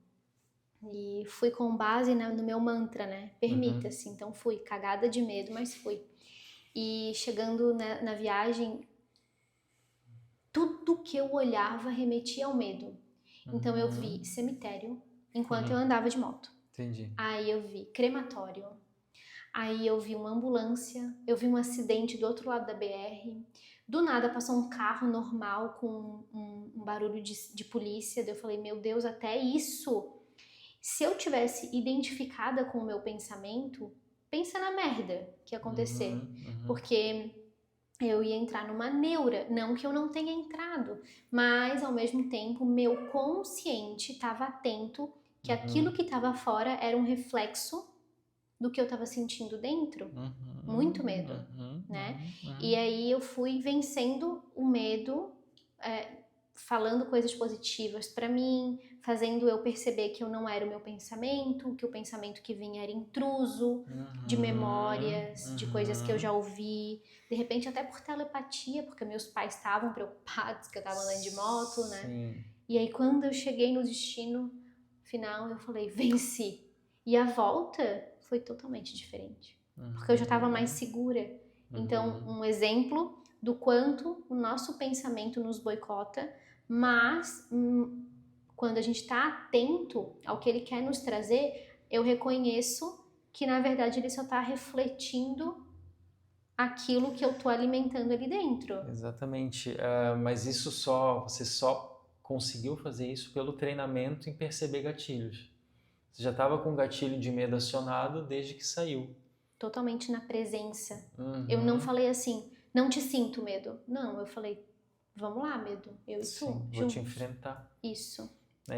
e fui com base no meu mantra, né? Permita-se. Então fui cagada de medo, mas fui. E chegando na viagem, tudo que eu olhava remetia ao medo. Então eu vi cemitério enquanto eu andava de moto. Entendi. Aí eu vi crematório. Aí eu vi uma ambulância, eu vi um acidente do outro lado da BR. Do nada passou um carro normal com um barulho de polícia. Daí eu falei, meu Deus, até isso. Se eu tivesse identificada com o meu pensamento, pensa na merda que ia acontecer. Porque eu ia entrar numa neura. Não que eu não tenha entrado, mas ao mesmo tempo meu consciente estava atento que aquilo que estava fora era um reflexo do que eu estava sentindo dentro. Muito medo, né? E aí eu fui vencendo o medo, falando coisas positivas para mim, fazendo eu perceber que eu não era o meu pensamento, que o pensamento que vinha era intruso, de memórias, de coisas que eu já ouvi, de repente até por telepatia, porque meus pais estavam preocupados que eu estava andando de moto, né? Sim. E aí quando eu cheguei no destino final, eu falei, venci. E a volta foi totalmente diferente, porque eu já estava mais segura. Então, um exemplo do quanto o nosso pensamento nos boicota, mas quando a gente está atento ao que ele quer nos trazer, eu reconheço que na verdade ele só está refletindo aquilo que eu estou alimentando ali dentro. Exatamente, mas você só conseguiu fazer isso pelo treinamento em perceber gatilhos. Você já estava com o gatilho de medo acionado desde que saiu. Totalmente na presença. Eu não falei assim, não te sinto medo. Não, eu falei, vamos lá, medo. Eu e tu, juntos. Vou te enfrentar. Isso.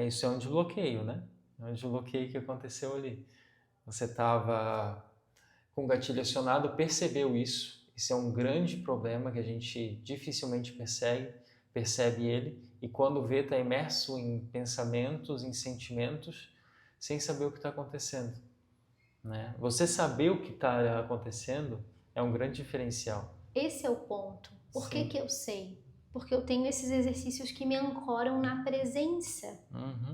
Isso é um desbloqueio, né? É um desbloqueio que aconteceu ali. Você estava com o gatilho acionado, percebeu isso. Isso é um grande problema que a gente dificilmente percebe ele. E quando vê, está imerso em pensamentos, em sentimentos, sem saber o que está acontecendo. Né? Você saber o que está acontecendo é um grande diferencial. Esse é o ponto. Por que eu sei? Porque eu tenho esses exercícios que me ancoram na presença.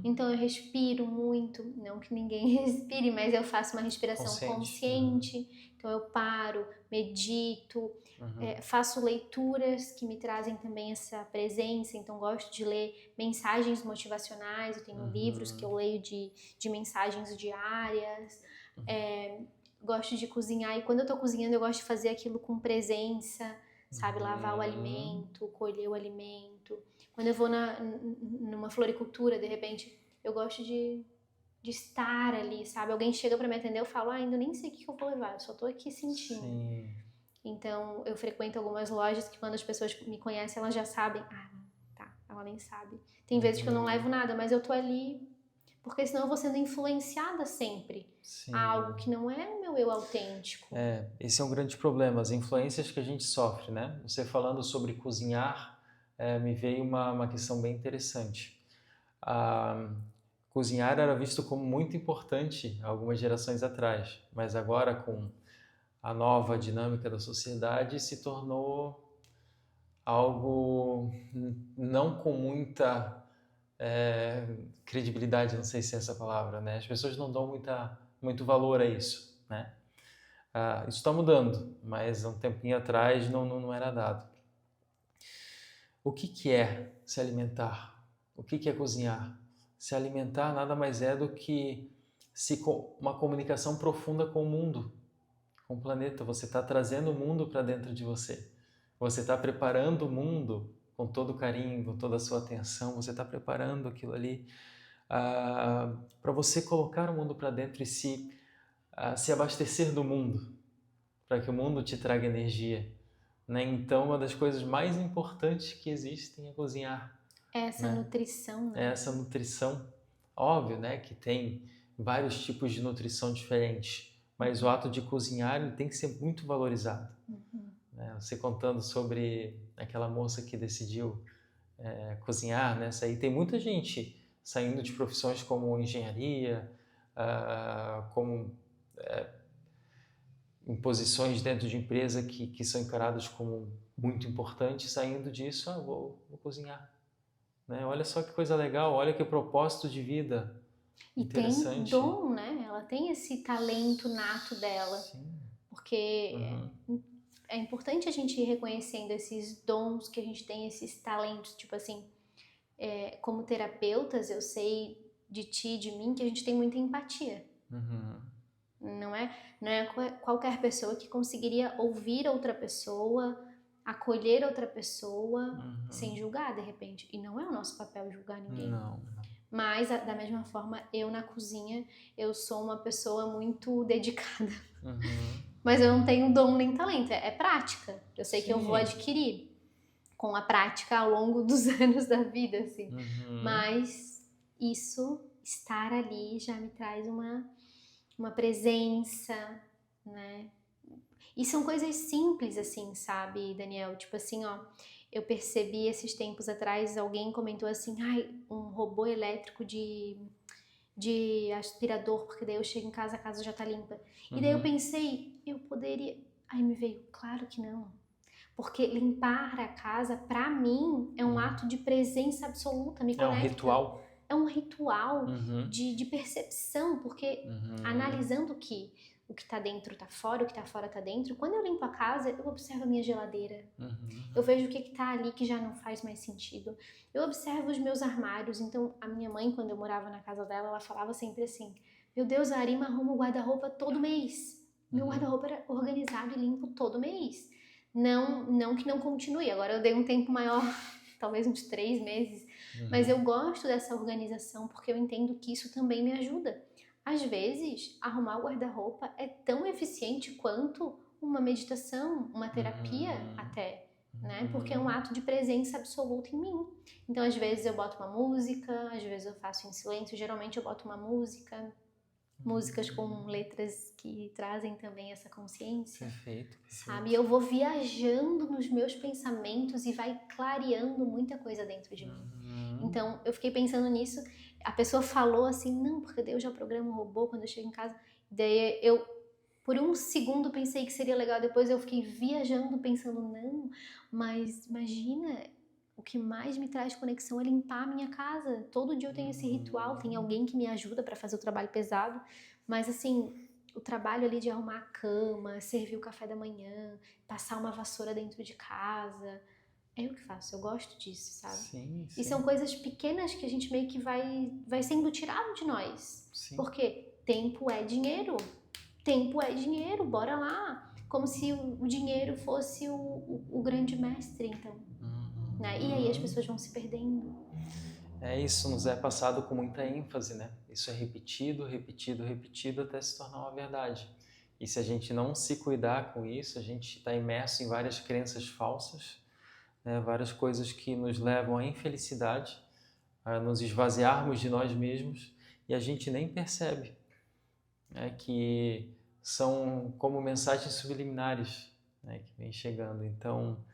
Então eu respiro muito, não que ninguém respire, mas eu faço uma respiração consciente. Então eu paro, medito, faço leituras que me trazem também essa presença, então gosto de ler mensagens motivacionais, eu tenho livros que eu leio de mensagens diárias, gosto de cozinhar, e quando eu tô cozinhando eu gosto de fazer aquilo com presença, sabe, lavar o alimento, colher o alimento. Quando eu vou numa floricultura, de repente, eu gosto de estar ali, sabe? Alguém chega pra me atender, eu falo, ainda nem sei o que eu vou levar, eu só tô aqui sentindo. Sim. Então, eu frequento algumas lojas que quando as pessoas me conhecem, elas já sabem. Ah, tá, ela nem sabe. Tem vezes que eu não levo nada, mas eu tô ali, porque senão eu vou sendo influenciada sempre a algo que não é o meu eu autêntico. Esse é um grande problema, as influências que a gente sofre, né? Você falando sobre cozinhar, me veio uma questão bem interessante. Cozinhar era visto como muito importante algumas gerações atrás, mas agora com a nova dinâmica da sociedade se tornou algo não com muita credibilidade, não sei se é essa palavra, né? As pessoas não dão muito valor a isso, né? Isso está mudando, mas um tempinho atrás não era dado. O que é se alimentar? O que é cozinhar? Se alimentar nada mais é do que uma comunicação profunda com o mundo, com o planeta. Você está trazendo o mundo para dentro de você. Você está preparando o mundo com todo carinho, com toda a sua atenção. Você está preparando aquilo ali para você colocar o mundo para dentro e se abastecer do mundo, para que o mundo te traga energia. Né? Então, uma das coisas mais importantes que existem é cozinhar. Essa nutrição, né? Essa nutrição, óbvio, né, que tem vários tipos de nutrição diferentes, mas o ato de cozinhar ele tem que ser muito valorizado. Né? Você contando sobre aquela moça que decidiu cozinhar, né? Tem muita gente saindo de profissões como engenharia, como em posições dentro de empresa que são encaradas como muito importantes, saindo disso, vou cozinhar. Né? Olha só que coisa legal, olha que propósito de vida interessante. E tem dom, né? Ela tem esse talento nato dela. Sim. Porque é importante a gente ir reconhecendo esses dons que a gente tem, esses talentos. Tipo assim, como terapeutas, eu sei de ti, de mim, que a gente tem muita empatia. Não é qualquer pessoa que conseguiria ouvir outra pessoa, acolher outra pessoa sem julgar, de repente. E não é o nosso papel julgar ninguém. Não. Mas, da mesma forma, eu na cozinha, eu sou uma pessoa muito dedicada. Mas eu não tenho dom nem talento, é prática. Eu sei que eu vou adquirir com a prática ao longo dos anos da vida, assim. Mas isso, estar ali, já me traz uma presença, né? E são coisas simples, assim, sabe, Daniel? Tipo assim, eu percebi esses tempos atrás, alguém comentou assim, um robô elétrico de aspirador, porque daí eu chego em casa, a casa já tá limpa. E daí eu pensei, eu poderia... Aí me veio, claro que não. Porque limpar a casa, pra mim, é um ato de presença absoluta, me conecta. É um ritual. É um ritual de percepção, porque analisando que o que tá dentro tá fora, o que tá fora tá dentro, quando eu limpo a casa, eu observo a minha geladeira. Eu vejo o que tá ali que já não faz mais sentido. Eu observo os meus armários. Então, a minha mãe, quando eu morava na casa dela, ela falava sempre assim, meu Deus, a Arima arruma o guarda-roupa todo mês. Meu guarda-roupa era organizado e limpo todo mês. Não que não continue, agora eu dei um tempo maior, talvez uns 3 meses, mas eu gosto dessa organização porque eu entendo que isso também me ajuda. Às vezes, arrumar o guarda-roupa é tão eficiente quanto uma meditação, uma terapia até, né? Porque é um ato de presença absoluta em mim. Então, às vezes eu boto uma música, às vezes eu faço em silêncio, geralmente eu boto uma música, músicas com letras que trazem também essa consciência. Perfeito. Sabe? Eu vou viajando nos meus pensamentos e vai clareando muita coisa dentro de mim. Então, eu fiquei pensando nisso. A pessoa falou assim, não, porque daí eu já programo o robô quando eu chego em casa. Daí eu, por um segundo, pensei que seria legal. Depois eu fiquei viajando, pensando, não, mas imagina, o que mais me traz conexão é limpar a minha casa. Todo dia eu tenho esse ritual, tem alguém que me ajuda para fazer o trabalho pesado. Mas assim, o trabalho ali de arrumar a cama, servir o café da manhã, passar uma vassoura dentro de casa, é eu que faço, eu gosto disso, sabe? Sim, E sim. são coisas pequenas que a gente meio que vai sendo tirado de nós. Sim. Porque tempo é dinheiro. Tempo é dinheiro, bora lá. Como se o dinheiro fosse o grande mestre, então. Né? E aí as pessoas vão se perdendo. Isso nos é passado com muita ênfase, né? Isso é repetido, repetido, repetido até se tornar uma verdade. E se a gente não se cuidar com isso, a gente está imerso em várias crenças falsas, né? Várias coisas que nos levam à infelicidade, a nos esvaziarmos de nós mesmos e a gente nem percebe, né? Que são como mensagens subliminares, né? Que vem chegando. Então,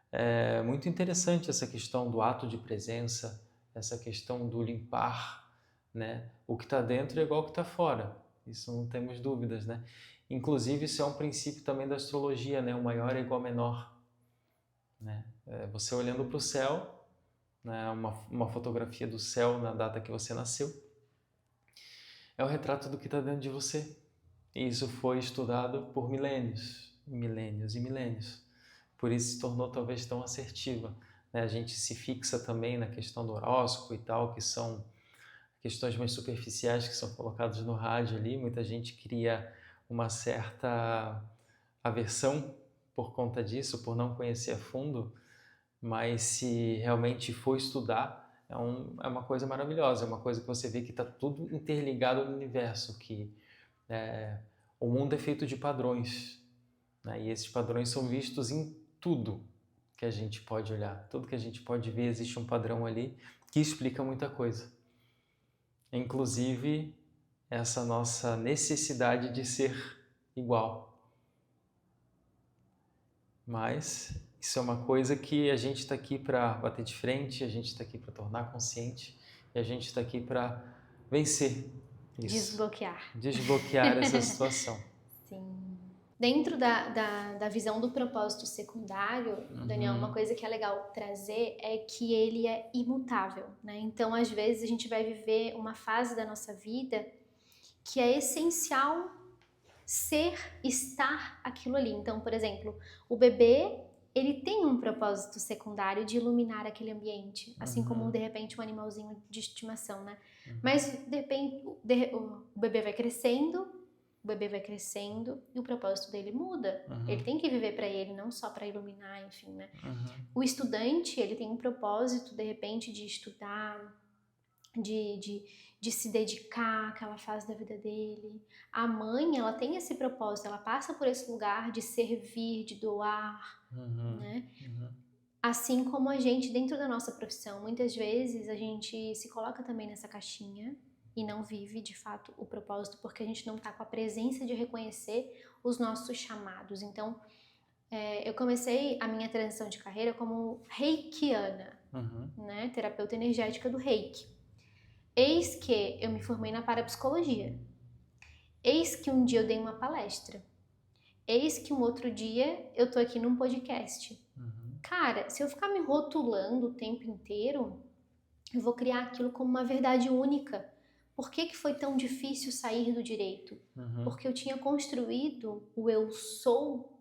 é muito interessante essa questão do ato de presença, essa questão do limpar, né? O que está dentro é igual ao que está fora, isso não temos dúvidas, né? Inclusive, isso é um princípio também da astrologia, né? O maior é igual ao menor, né? Você olhando para o céu, né? Uma fotografia do céu na data que você nasceu, é o retrato do que está dentro de você. E isso foi estudado por milênios, milênios e milênios. Por isso se tornou talvez tão assertiva, né? A gente se fixa também na questão do horóscopo e tal, que são questões mais superficiais que são colocadas no rádio ali. Muita gente cria uma certa aversão por conta disso, por não conhecer a fundo, mas se realmente for estudar, é uma coisa maravilhosa, é uma coisa que você vê que está tudo interligado no universo, que o mundo é feito de padrões, né? E esses padrões são vistos em tudo que a gente pode olhar, tudo que a gente pode ver, existe um padrão ali que explica muita coisa. Inclusive, essa nossa necessidade de ser igual. Mas isso é uma coisa que a gente está aqui para bater de frente, a gente está aqui para tornar consciente e a gente está aqui para vencer isso. Desbloquear essa situação. Sim. Dentro da visão do propósito secundário, Daniel, uma coisa que é legal trazer é que ele é imutável, né? Então, às vezes, a gente vai viver uma fase da nossa vida que é essencial estar aquilo ali. Então, por exemplo, o bebê, ele tem um propósito secundário de iluminar aquele ambiente, assim como, de repente, um animalzinho de estimação, né? Mas, de repente, o bebê vai crescendo, e o propósito dele muda. Ele tem que viver para ele, não só para iluminar, enfim, né? O estudante, ele tem um propósito, de repente, de estudar, de se dedicar àquela fase da vida dele. A mãe, ela tem esse propósito, ela passa por esse lugar de servir, de doar, né? Assim como a gente, dentro da nossa profissão, muitas vezes a gente se coloca também nessa caixinha e não vive, de fato, o propósito, porque a gente não está com a presença de reconhecer os nossos chamados. Então, eu comecei a minha transição de carreira como reikiana, né? Terapeuta energética do reiki. Eis que eu me formei na parapsicologia. Eis que um dia eu dei uma palestra. Eis que um outro dia eu tô aqui num podcast. Cara, se eu ficar me rotulando o tempo inteiro, eu vou criar aquilo como uma verdade única. Por que foi tão difícil sair do direito? Porque eu tinha construído o eu sou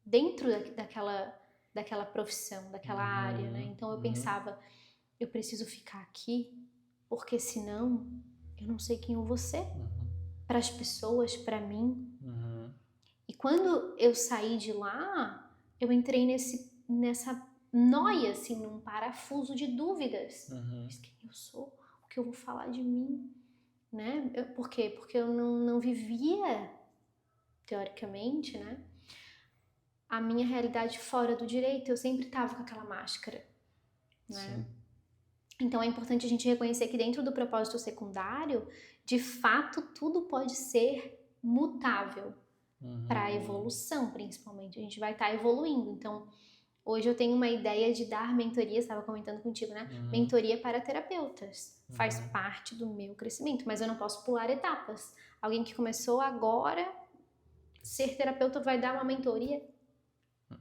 dentro daquela profissão, daquela área, né? Então eu pensava, eu preciso ficar aqui, porque senão eu não sei quem eu vou ser para as pessoas, para mim. E quando eu saí de lá, eu entrei nessa noia, assim, num parafuso de dúvidas. Mas quem eu sou? O que eu vou falar de mim? Né? Por quê? Porque eu não vivia, teoricamente, né, a minha realidade fora do direito. Eu sempre estava com aquela máscara, né? Sim. Então é importante a gente reconhecer que dentro do propósito secundário, de fato, tudo pode ser mutável para a evolução, principalmente. A gente vai estar evoluindo. Então, hoje eu tenho uma ideia de dar mentoria, estava comentando contigo, né? Mentoria para terapeutas. Faz parte do meu crescimento, mas eu não posso pular etapas. Alguém que começou agora, ser terapeuta vai dar uma mentoria,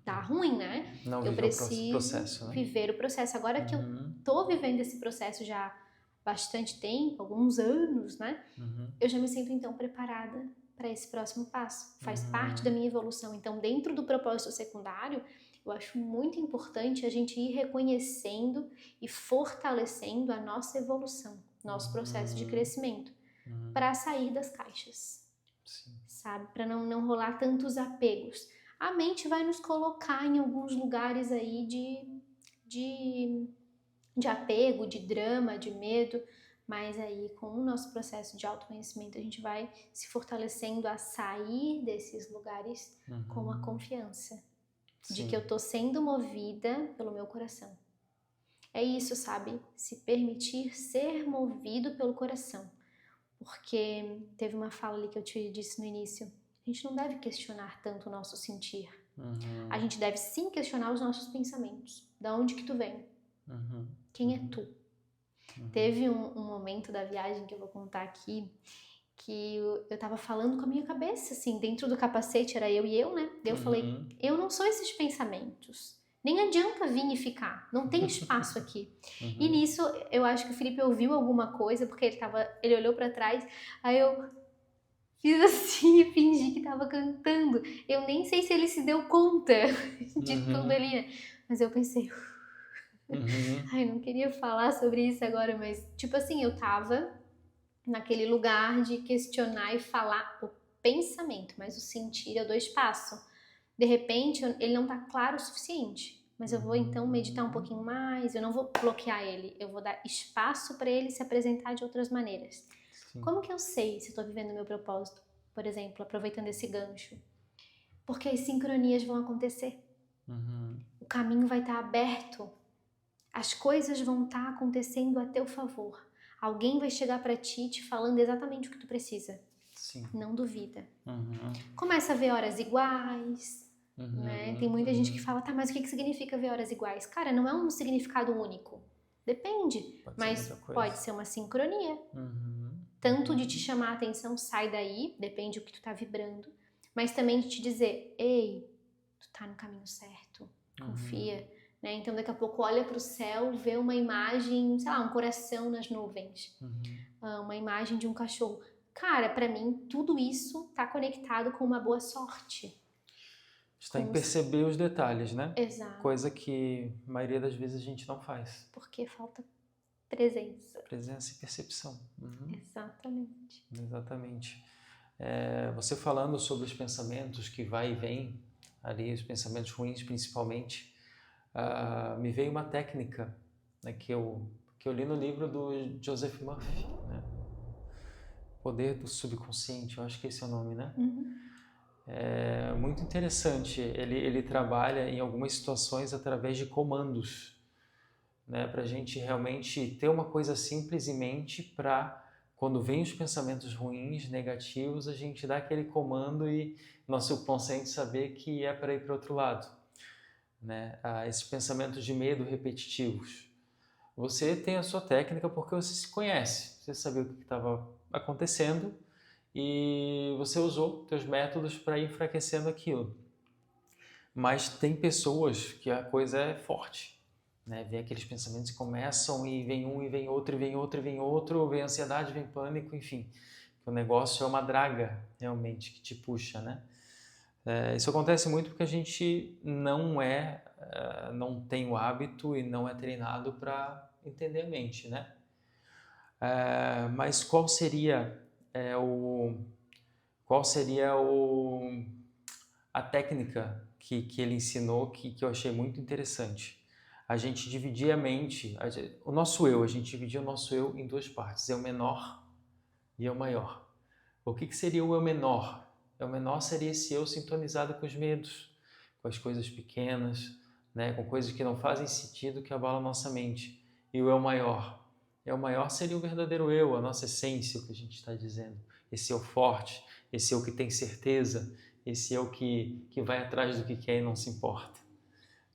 tá ruim, né? Não eu preciso processo, né? viver o processo. Agora que eu tô vivendo esse processo já há bastante tempo, alguns anos, né? Eu já me sinto então preparada para esse próximo passo. Faz parte da minha evolução. Então, dentro do propósito secundário, eu acho muito importante a gente ir reconhecendo e fortalecendo a nossa evolução, nosso processo de crescimento, para sair das caixas. Sim. Sabe? Para não rolar tantos apegos. A mente vai nos colocar em alguns lugares aí de apego, de drama, de medo, mas aí com o nosso processo de autoconhecimento a gente vai se fortalecendo a sair desses lugares com a confiança de que eu tô sendo movida pelo meu coração. É isso, sabe? Se permitir ser movido pelo coração. Porque teve uma fala ali que eu te disse no início, a gente não deve questionar tanto o nosso sentir. A gente deve sim questionar os nossos pensamentos. Da onde que tu vem? Quem é tu? Teve um momento da viagem que eu vou contar aqui, que eu tava falando com a minha cabeça, assim, dentro do capacete era eu e eu, né? Daí eu falei, eu não sou esses pensamentos. Nem adianta vir e ficar, não tem espaço aqui. E nisso, eu acho que o Felipe ouviu alguma coisa, porque ele olhou pra trás, aí eu fiz assim e fingi que tava cantando. Eu nem sei se ele se deu conta de tudo ali, né? Mas eu pensei... Ai, não queria falar sobre isso agora, mas tipo assim, eu tava naquele lugar de questionar e falar o pensamento, mas o sentir eu dou espaço. De repente, ele não tá claro o suficiente, mas eu vou então meditar um pouquinho mais, eu não vou bloquear ele, eu vou dar espaço para ele se apresentar de outras maneiras. Sim. Como que eu sei se eu tô vivendo o meu propósito? Por exemplo, aproveitando esse gancho. Porque as sincronias vão acontecer. O caminho vai estar aberto. As coisas vão estar acontecendo a teu favor. Alguém vai chegar para ti te falando exatamente o que tu precisa. Sim. Não duvida. Começa a ver horas iguais. Né? Tem muita gente que fala, tá, mas o que significa ver horas iguais? Cara, não é um significado único. Depende. Mas pode ser uma sincronia. Tanto de te chamar a atenção, sai daí, depende do que tu tá vibrando. Mas também de te dizer, ei, tu tá no caminho certo. Confia. Né? Então daqui a pouco olha para o céu, vê uma imagem, sei lá, um coração nas nuvens, uma imagem de um cachorro. Cara, para mim tudo isso tá conectado com uma boa sorte. Está em perceber os detalhes, né? Exato. Coisa que a maioria das vezes a gente não faz. Porque falta presença. Presença e percepção. Exatamente. Exatamente. Você falando sobre os pensamentos que vai e vem, ali os pensamentos ruins principalmente, me veio uma técnica, né, que eu li no livro do Joseph Murphy, né? Poder do Subconsciente, eu acho que esse é o nome, né? É muito interessante, ele trabalha em algumas situações através de comandos, né, para a gente realmente ter uma coisa simples em mente para, quando vem os pensamentos ruins, negativos, a gente dá aquele comando e nosso subconsciente saber que é para ir para o outro lado. Né? Esses pensamentos de medo repetitivos. Você tem a sua técnica porque você se conhece, você sabia o que estava acontecendo e você usou seus métodos para ir enfraquecendo aquilo. Mas tem pessoas que a coisa é forte, né? Vem aqueles pensamentos que começam e vem um e vem outro e vem outro e vem outro, vem ansiedade, vem pânico, enfim. O negócio é uma draga realmente que te puxa, né? Isso acontece muito porque a gente não tem o hábito e não é treinado para entender a mente, né? Mas qual seria a técnica que ele ensinou que eu achei muito interessante? A gente dividia a mente, a gente dividia o nosso eu em duas partes, eu menor e eu maior. O que seria o eu menor? O menor seria esse eu sintonizado com os medos, com as coisas pequenas, né? Com coisas que não fazem sentido, que abalam a nossa mente. E o eu maior? O eu maior seria o verdadeiro eu, a nossa essência, o que a gente está dizendo. Esse eu forte, esse eu que tem certeza, esse eu que vai atrás do que quer e não se importa.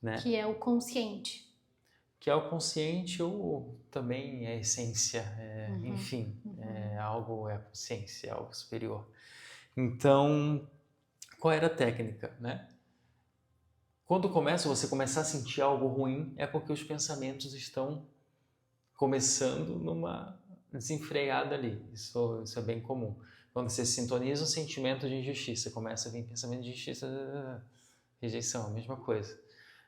Né? Que é o consciente. Que é o consciente ou também é a essência, enfim, é a consciência, é algo superior. Então, qual era a técnica, né? Quando você começar a sentir algo ruim, é porque os pensamentos estão começando numa desenfreada ali. Isso é bem comum. Quando você sintoniza um sentimento de injustiça, começa a vir pensamento de injustiça, rejeição, a mesma coisa.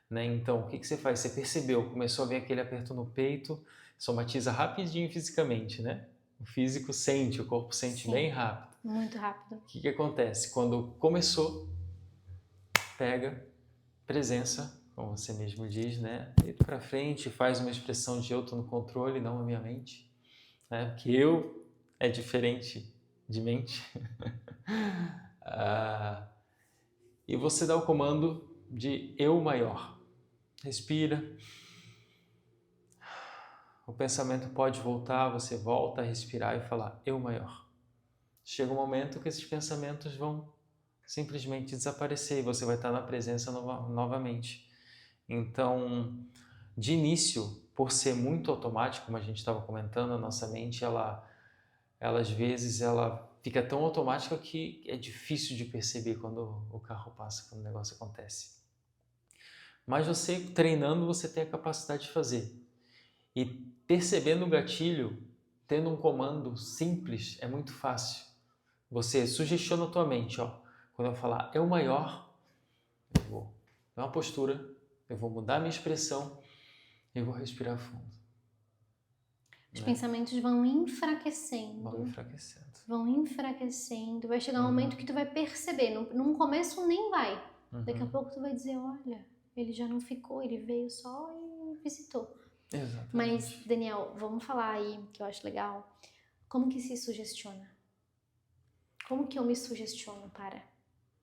Né? Então, o que você faz? Você percebeu, começou a vir aquele aperto no peito, somatiza rapidinho fisicamente, né? O físico sente, o corpo sente Sim, bem rápido. Muito rápido. O que acontece? Quando começou, pega, presença, como você mesmo diz, né? Deita para frente, faz uma expressão de eu estou no controle, não a minha mente. Né? Porque eu é diferente de mente. E você dá o comando de eu maior. Respira. O pensamento pode voltar, você volta a respirar e falar eu maior. Chega um momento que esses pensamentos vão simplesmente desaparecer e você vai estar na presença novamente. Então, de início, por ser muito automático, como a gente estava comentando, a nossa mente, ela às vezes, ela fica tão automática que é difícil de perceber quando o carro passa, quando o negócio acontece. Mas você, treinando, você tem a capacidade de fazer. E percebendo o gatilho, tendo um comando simples, é muito fácil. Você sugestiona a tua mente, ó. Quando eu falar eu maior, eu vou dar uma postura, eu vou mudar a minha expressão, eu vou respirar fundo. Os pensamentos vão enfraquecendo. Vão enfraquecendo. Vai chegar um momento que tu vai perceber. Num começo nem vai. Daqui a pouco tu vai dizer, olha, ele já não ficou, ele veio só e visitou. Exatamente. Mas, Daniel, vamos falar aí, que eu acho legal. Como que se sugestiona? Como que eu me sugestiono para?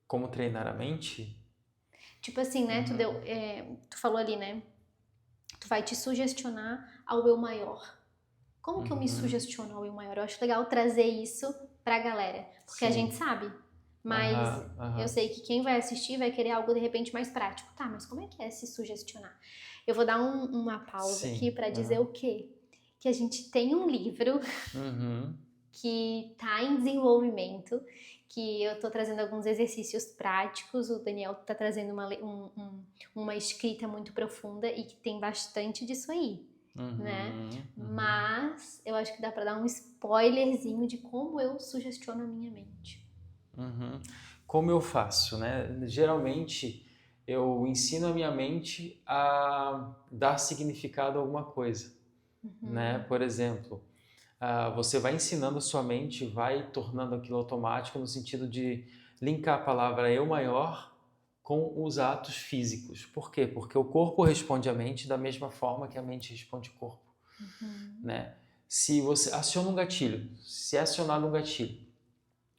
Como treinar a mente? Tipo assim, né? Tu falou ali, né? Tu vai te sugestionar ao eu maior. Como que eu me sugestiono ao eu maior? Eu acho legal trazer isso pra galera. Porque a gente sabe. Mas eu sei que quem vai assistir vai querer algo de repente mais prático. Tá, mas como é que é se sugestionar? Eu vou dar uma pausa aqui pra dizer o quê? Que a gente tem um livro que tá em desenvolvimento, que eu tô trazendo alguns exercícios práticos, o Daniel tá trazendo uma escrita muito profunda e que tem bastante disso aí. Né? Mas eu acho que dá para dar um spoilerzinho de como eu sugestiono a minha mente. Como eu faço, né? Geralmente eu ensino a minha mente a dar significado a alguma coisa, né? Por exemplo, você vai ensinando a sua mente, vai tornando aquilo automático no sentido de linkar a palavra eu maior com os atos físicos. Por quê? Porque o corpo responde à mente da mesma forma que a mente responde ao corpo. Né? Se você aciona um gatilho, se é acionado um gatilho,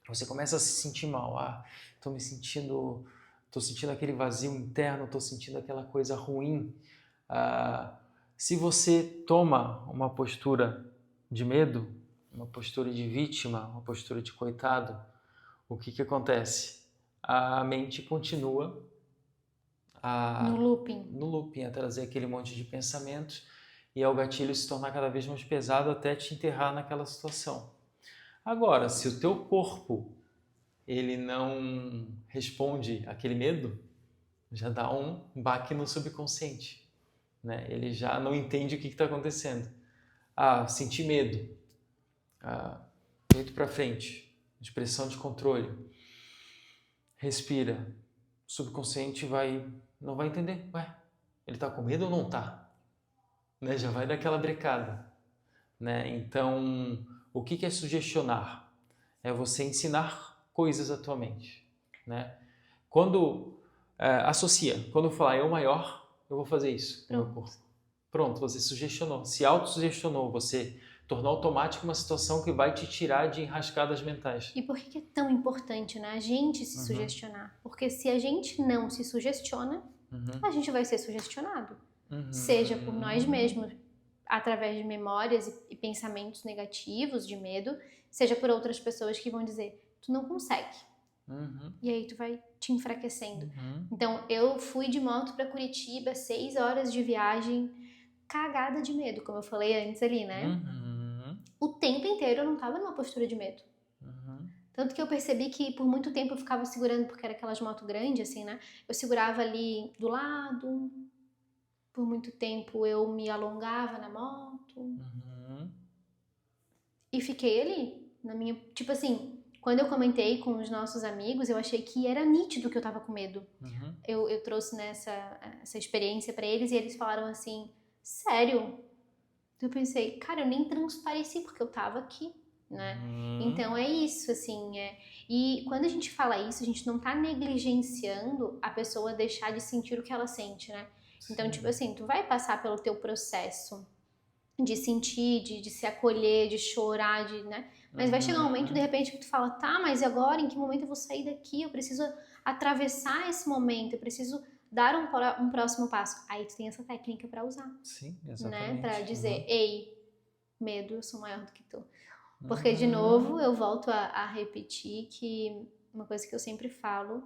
você começa a se sentir mal. Estou sentindo aquele vazio interno, estou sentindo aquela coisa ruim. Se você toma uma postura de medo, uma postura de vítima, uma postura de coitado, o que acontece? A mente continua no looping, a trazer aquele monte de pensamentos e ao gatilho se tornar cada vez mais pesado até te enterrar naquela situação. Agora, se o teu corpo ele não responde àquele medo, já dá um baque no subconsciente, né? Ele já não entende o que está acontecendo. Senti medo, peito para frente, expressão de controle, respira, o subconsciente não vai entender, ele está com medo ou não está? Né? Já vai dar aquela brecada, né? Então, o que é sugestionar? É você ensinar coisas à tua mente, né? Quando associa, quando eu falar eu maior, eu vou fazer isso no meu corpo. Pronto, você sugestionou, se autossugestionou, você tornou automático uma situação que vai te tirar de enrascadas mentais. E por que é tão importante, né, a gente se sugestionar? Porque se a gente não se sugestiona, a gente vai ser sugestionado. Seja por nós mesmos, através de memórias e pensamentos negativos, de medo, seja por outras pessoas que vão dizer, tu não consegue. E aí tu vai te enfraquecendo. Então, eu fui de moto para Curitiba, 6 horas de viagem, cagada de medo, como eu falei antes ali, né? O tempo inteiro eu não tava numa postura de medo. Tanto que eu percebi que por muito tempo eu ficava segurando, porque era aquelas motos grandes, assim, né? Eu segurava ali do lado, por muito tempo eu me alongava na moto. E fiquei ali, na minha... Tipo assim, quando eu comentei com os nossos amigos, eu achei que era nítido que eu tava com medo. Eu trouxe essa experiência pra eles e eles falaram assim, sério? Eu pensei, cara, eu nem transpareci porque eu tava aqui, né? Então é isso, assim, e quando a gente fala isso, a gente não tá negligenciando a pessoa deixar de sentir o que ela sente, né? Então, tipo assim, tu vai passar pelo teu processo de sentir, de se acolher, de chorar, né? Mas vai chegar um momento, de repente, que tu fala, tá, mas agora, em que momento eu vou sair daqui? Eu preciso atravessar esse momento, eu preciso dar um próximo passo. Aí tu tem essa técnica pra usar. Sim, exatamente. Né? Pra dizer, ei, medo, eu sou maior do que tu. Porque, de novo, eu volto a repetir que uma coisa que eu sempre falo,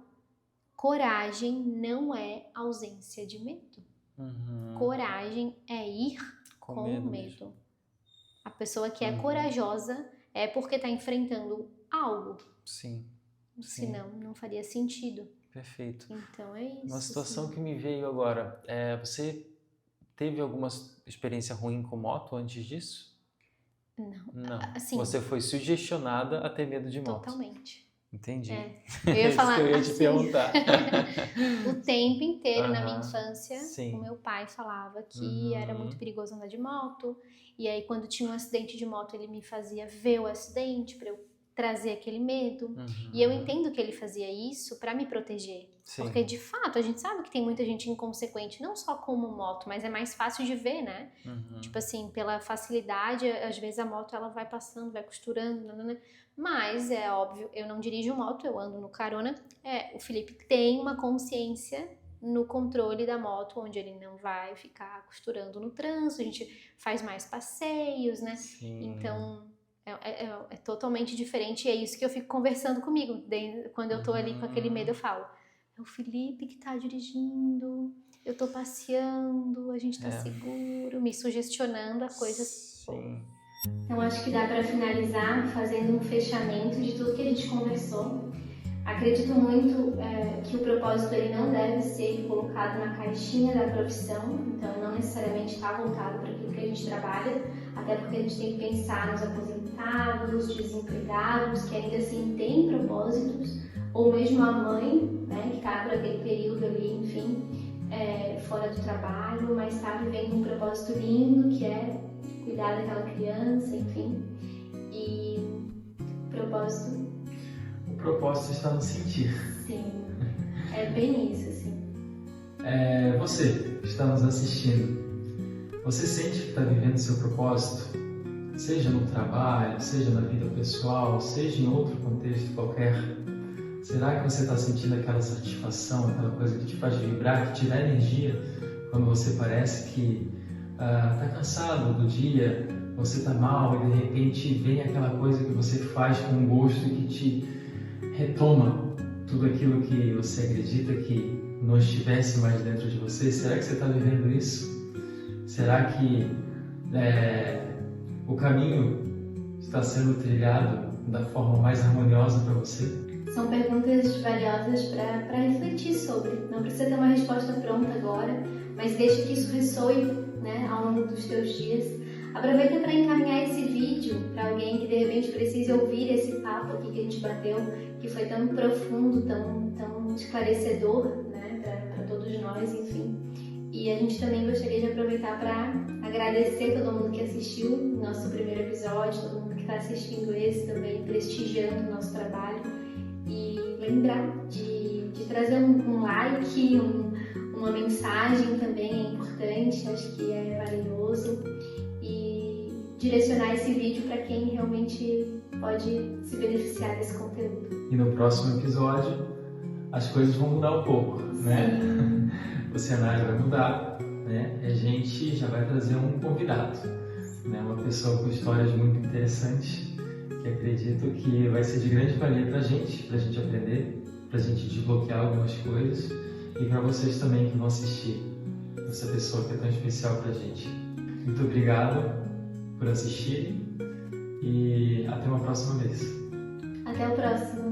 coragem não é ausência de medo. Coragem é ir com medo. A pessoa que é corajosa é porque está enfrentando algo. Sim. Senão, não faria sentido. Perfeito. Então é isso. Uma situação que me veio agora, você teve alguma experiência ruim com moto antes disso? Não. Assim, você foi sugestionada a ter medo de moto. Totalmente. Entendi. Eu ia falar isso que eu ia assim, te perguntar. O tempo inteiro na minha infância, sim. o meu pai falava que era muito perigoso andar de moto. E aí, quando tinha um acidente de moto, ele me fazia ver o acidente para eu trazer aquele medo. E eu entendo que ele fazia isso para me proteger. Sim. Porque, de fato, a gente sabe que tem muita gente inconsequente, não só como moto, mas é mais fácil de ver, né? Tipo assim, pela facilidade, às vezes a moto ela vai passando, vai costurando, mas é óbvio, eu não dirijo moto, eu ando no carona. O Felipe tem uma consciência no controle da moto, onde ele não vai ficar costurando no trânsito, a gente faz mais passeios, né? Sim. Então, é totalmente diferente e é isso que eu fico conversando comigo. Quando eu tô ali com aquele medo, eu falo, é o Felipe que tá dirigindo, eu tô passeando, a gente tá seguro, me sugestionando a coisas. Sim. Então, acho que dá para finalizar fazendo um fechamento de tudo que a gente conversou. Acredito muito que o propósito ele não deve ser colocado na caixinha da profissão, então não necessariamente está voltado para aquilo que a gente trabalha, até porque a gente tem que pensar nos aposentados, desempregados, que ainda assim têm propósitos, ou mesmo a mãe, né, que está por aquele período ali, enfim, fora do trabalho, mas está vivendo um propósito lindo, que é cuidar daquela criança, enfim, e propósito... O propósito está no sentir. Sim, é bem isso, assim. Você que está nos assistindo, você sente que está vivendo seu propósito? Seja no trabalho, seja na vida pessoal, seja em outro contexto qualquer. Será que você está sentindo aquela satisfação, aquela coisa que te faz vibrar, que te dá energia, quando você parece que está cansado do dia, você está mal e de repente vem aquela coisa que você faz com gosto e que te retoma tudo aquilo que você acredita que não estivesse mais dentro de você? Será que você está vivendo isso? Será que o caminho está sendo trilhado da forma mais harmoniosa para você? São perguntas valiosas para refletir sobre. Não precisa ter uma resposta pronta agora, mas deixa que isso ressoe, né, ao longo dos teus dias. Aproveita para encaminhar esse vídeo para alguém que de repente precise ouvir esse papo aqui que a gente bateu, que foi tão profundo, tão esclarecedor, né, para todos nós, enfim. E a gente também gostaria de aproveitar para agradecer todo mundo que assistiu o nosso primeiro episódio, todo mundo que está assistindo esse também, prestigiando o nosso trabalho. E lembrar de trazer um like, uma mensagem também é importante, acho que é valioso. E direcionar esse vídeo para quem realmente pode se beneficiar desse conteúdo. E no próximo episódio as coisas vão mudar um pouco, né? O cenário vai mudar, né? A gente já vai trazer um convidado, né? Uma pessoa com histórias muito interessantes, que acredito que vai ser de grande valia para a gente aprender, para a gente desbloquear algumas coisas e para vocês também que vão assistir essa pessoa que é tão especial para a gente. Muito obrigado por assistir e até uma próxima vez. Até o próximo.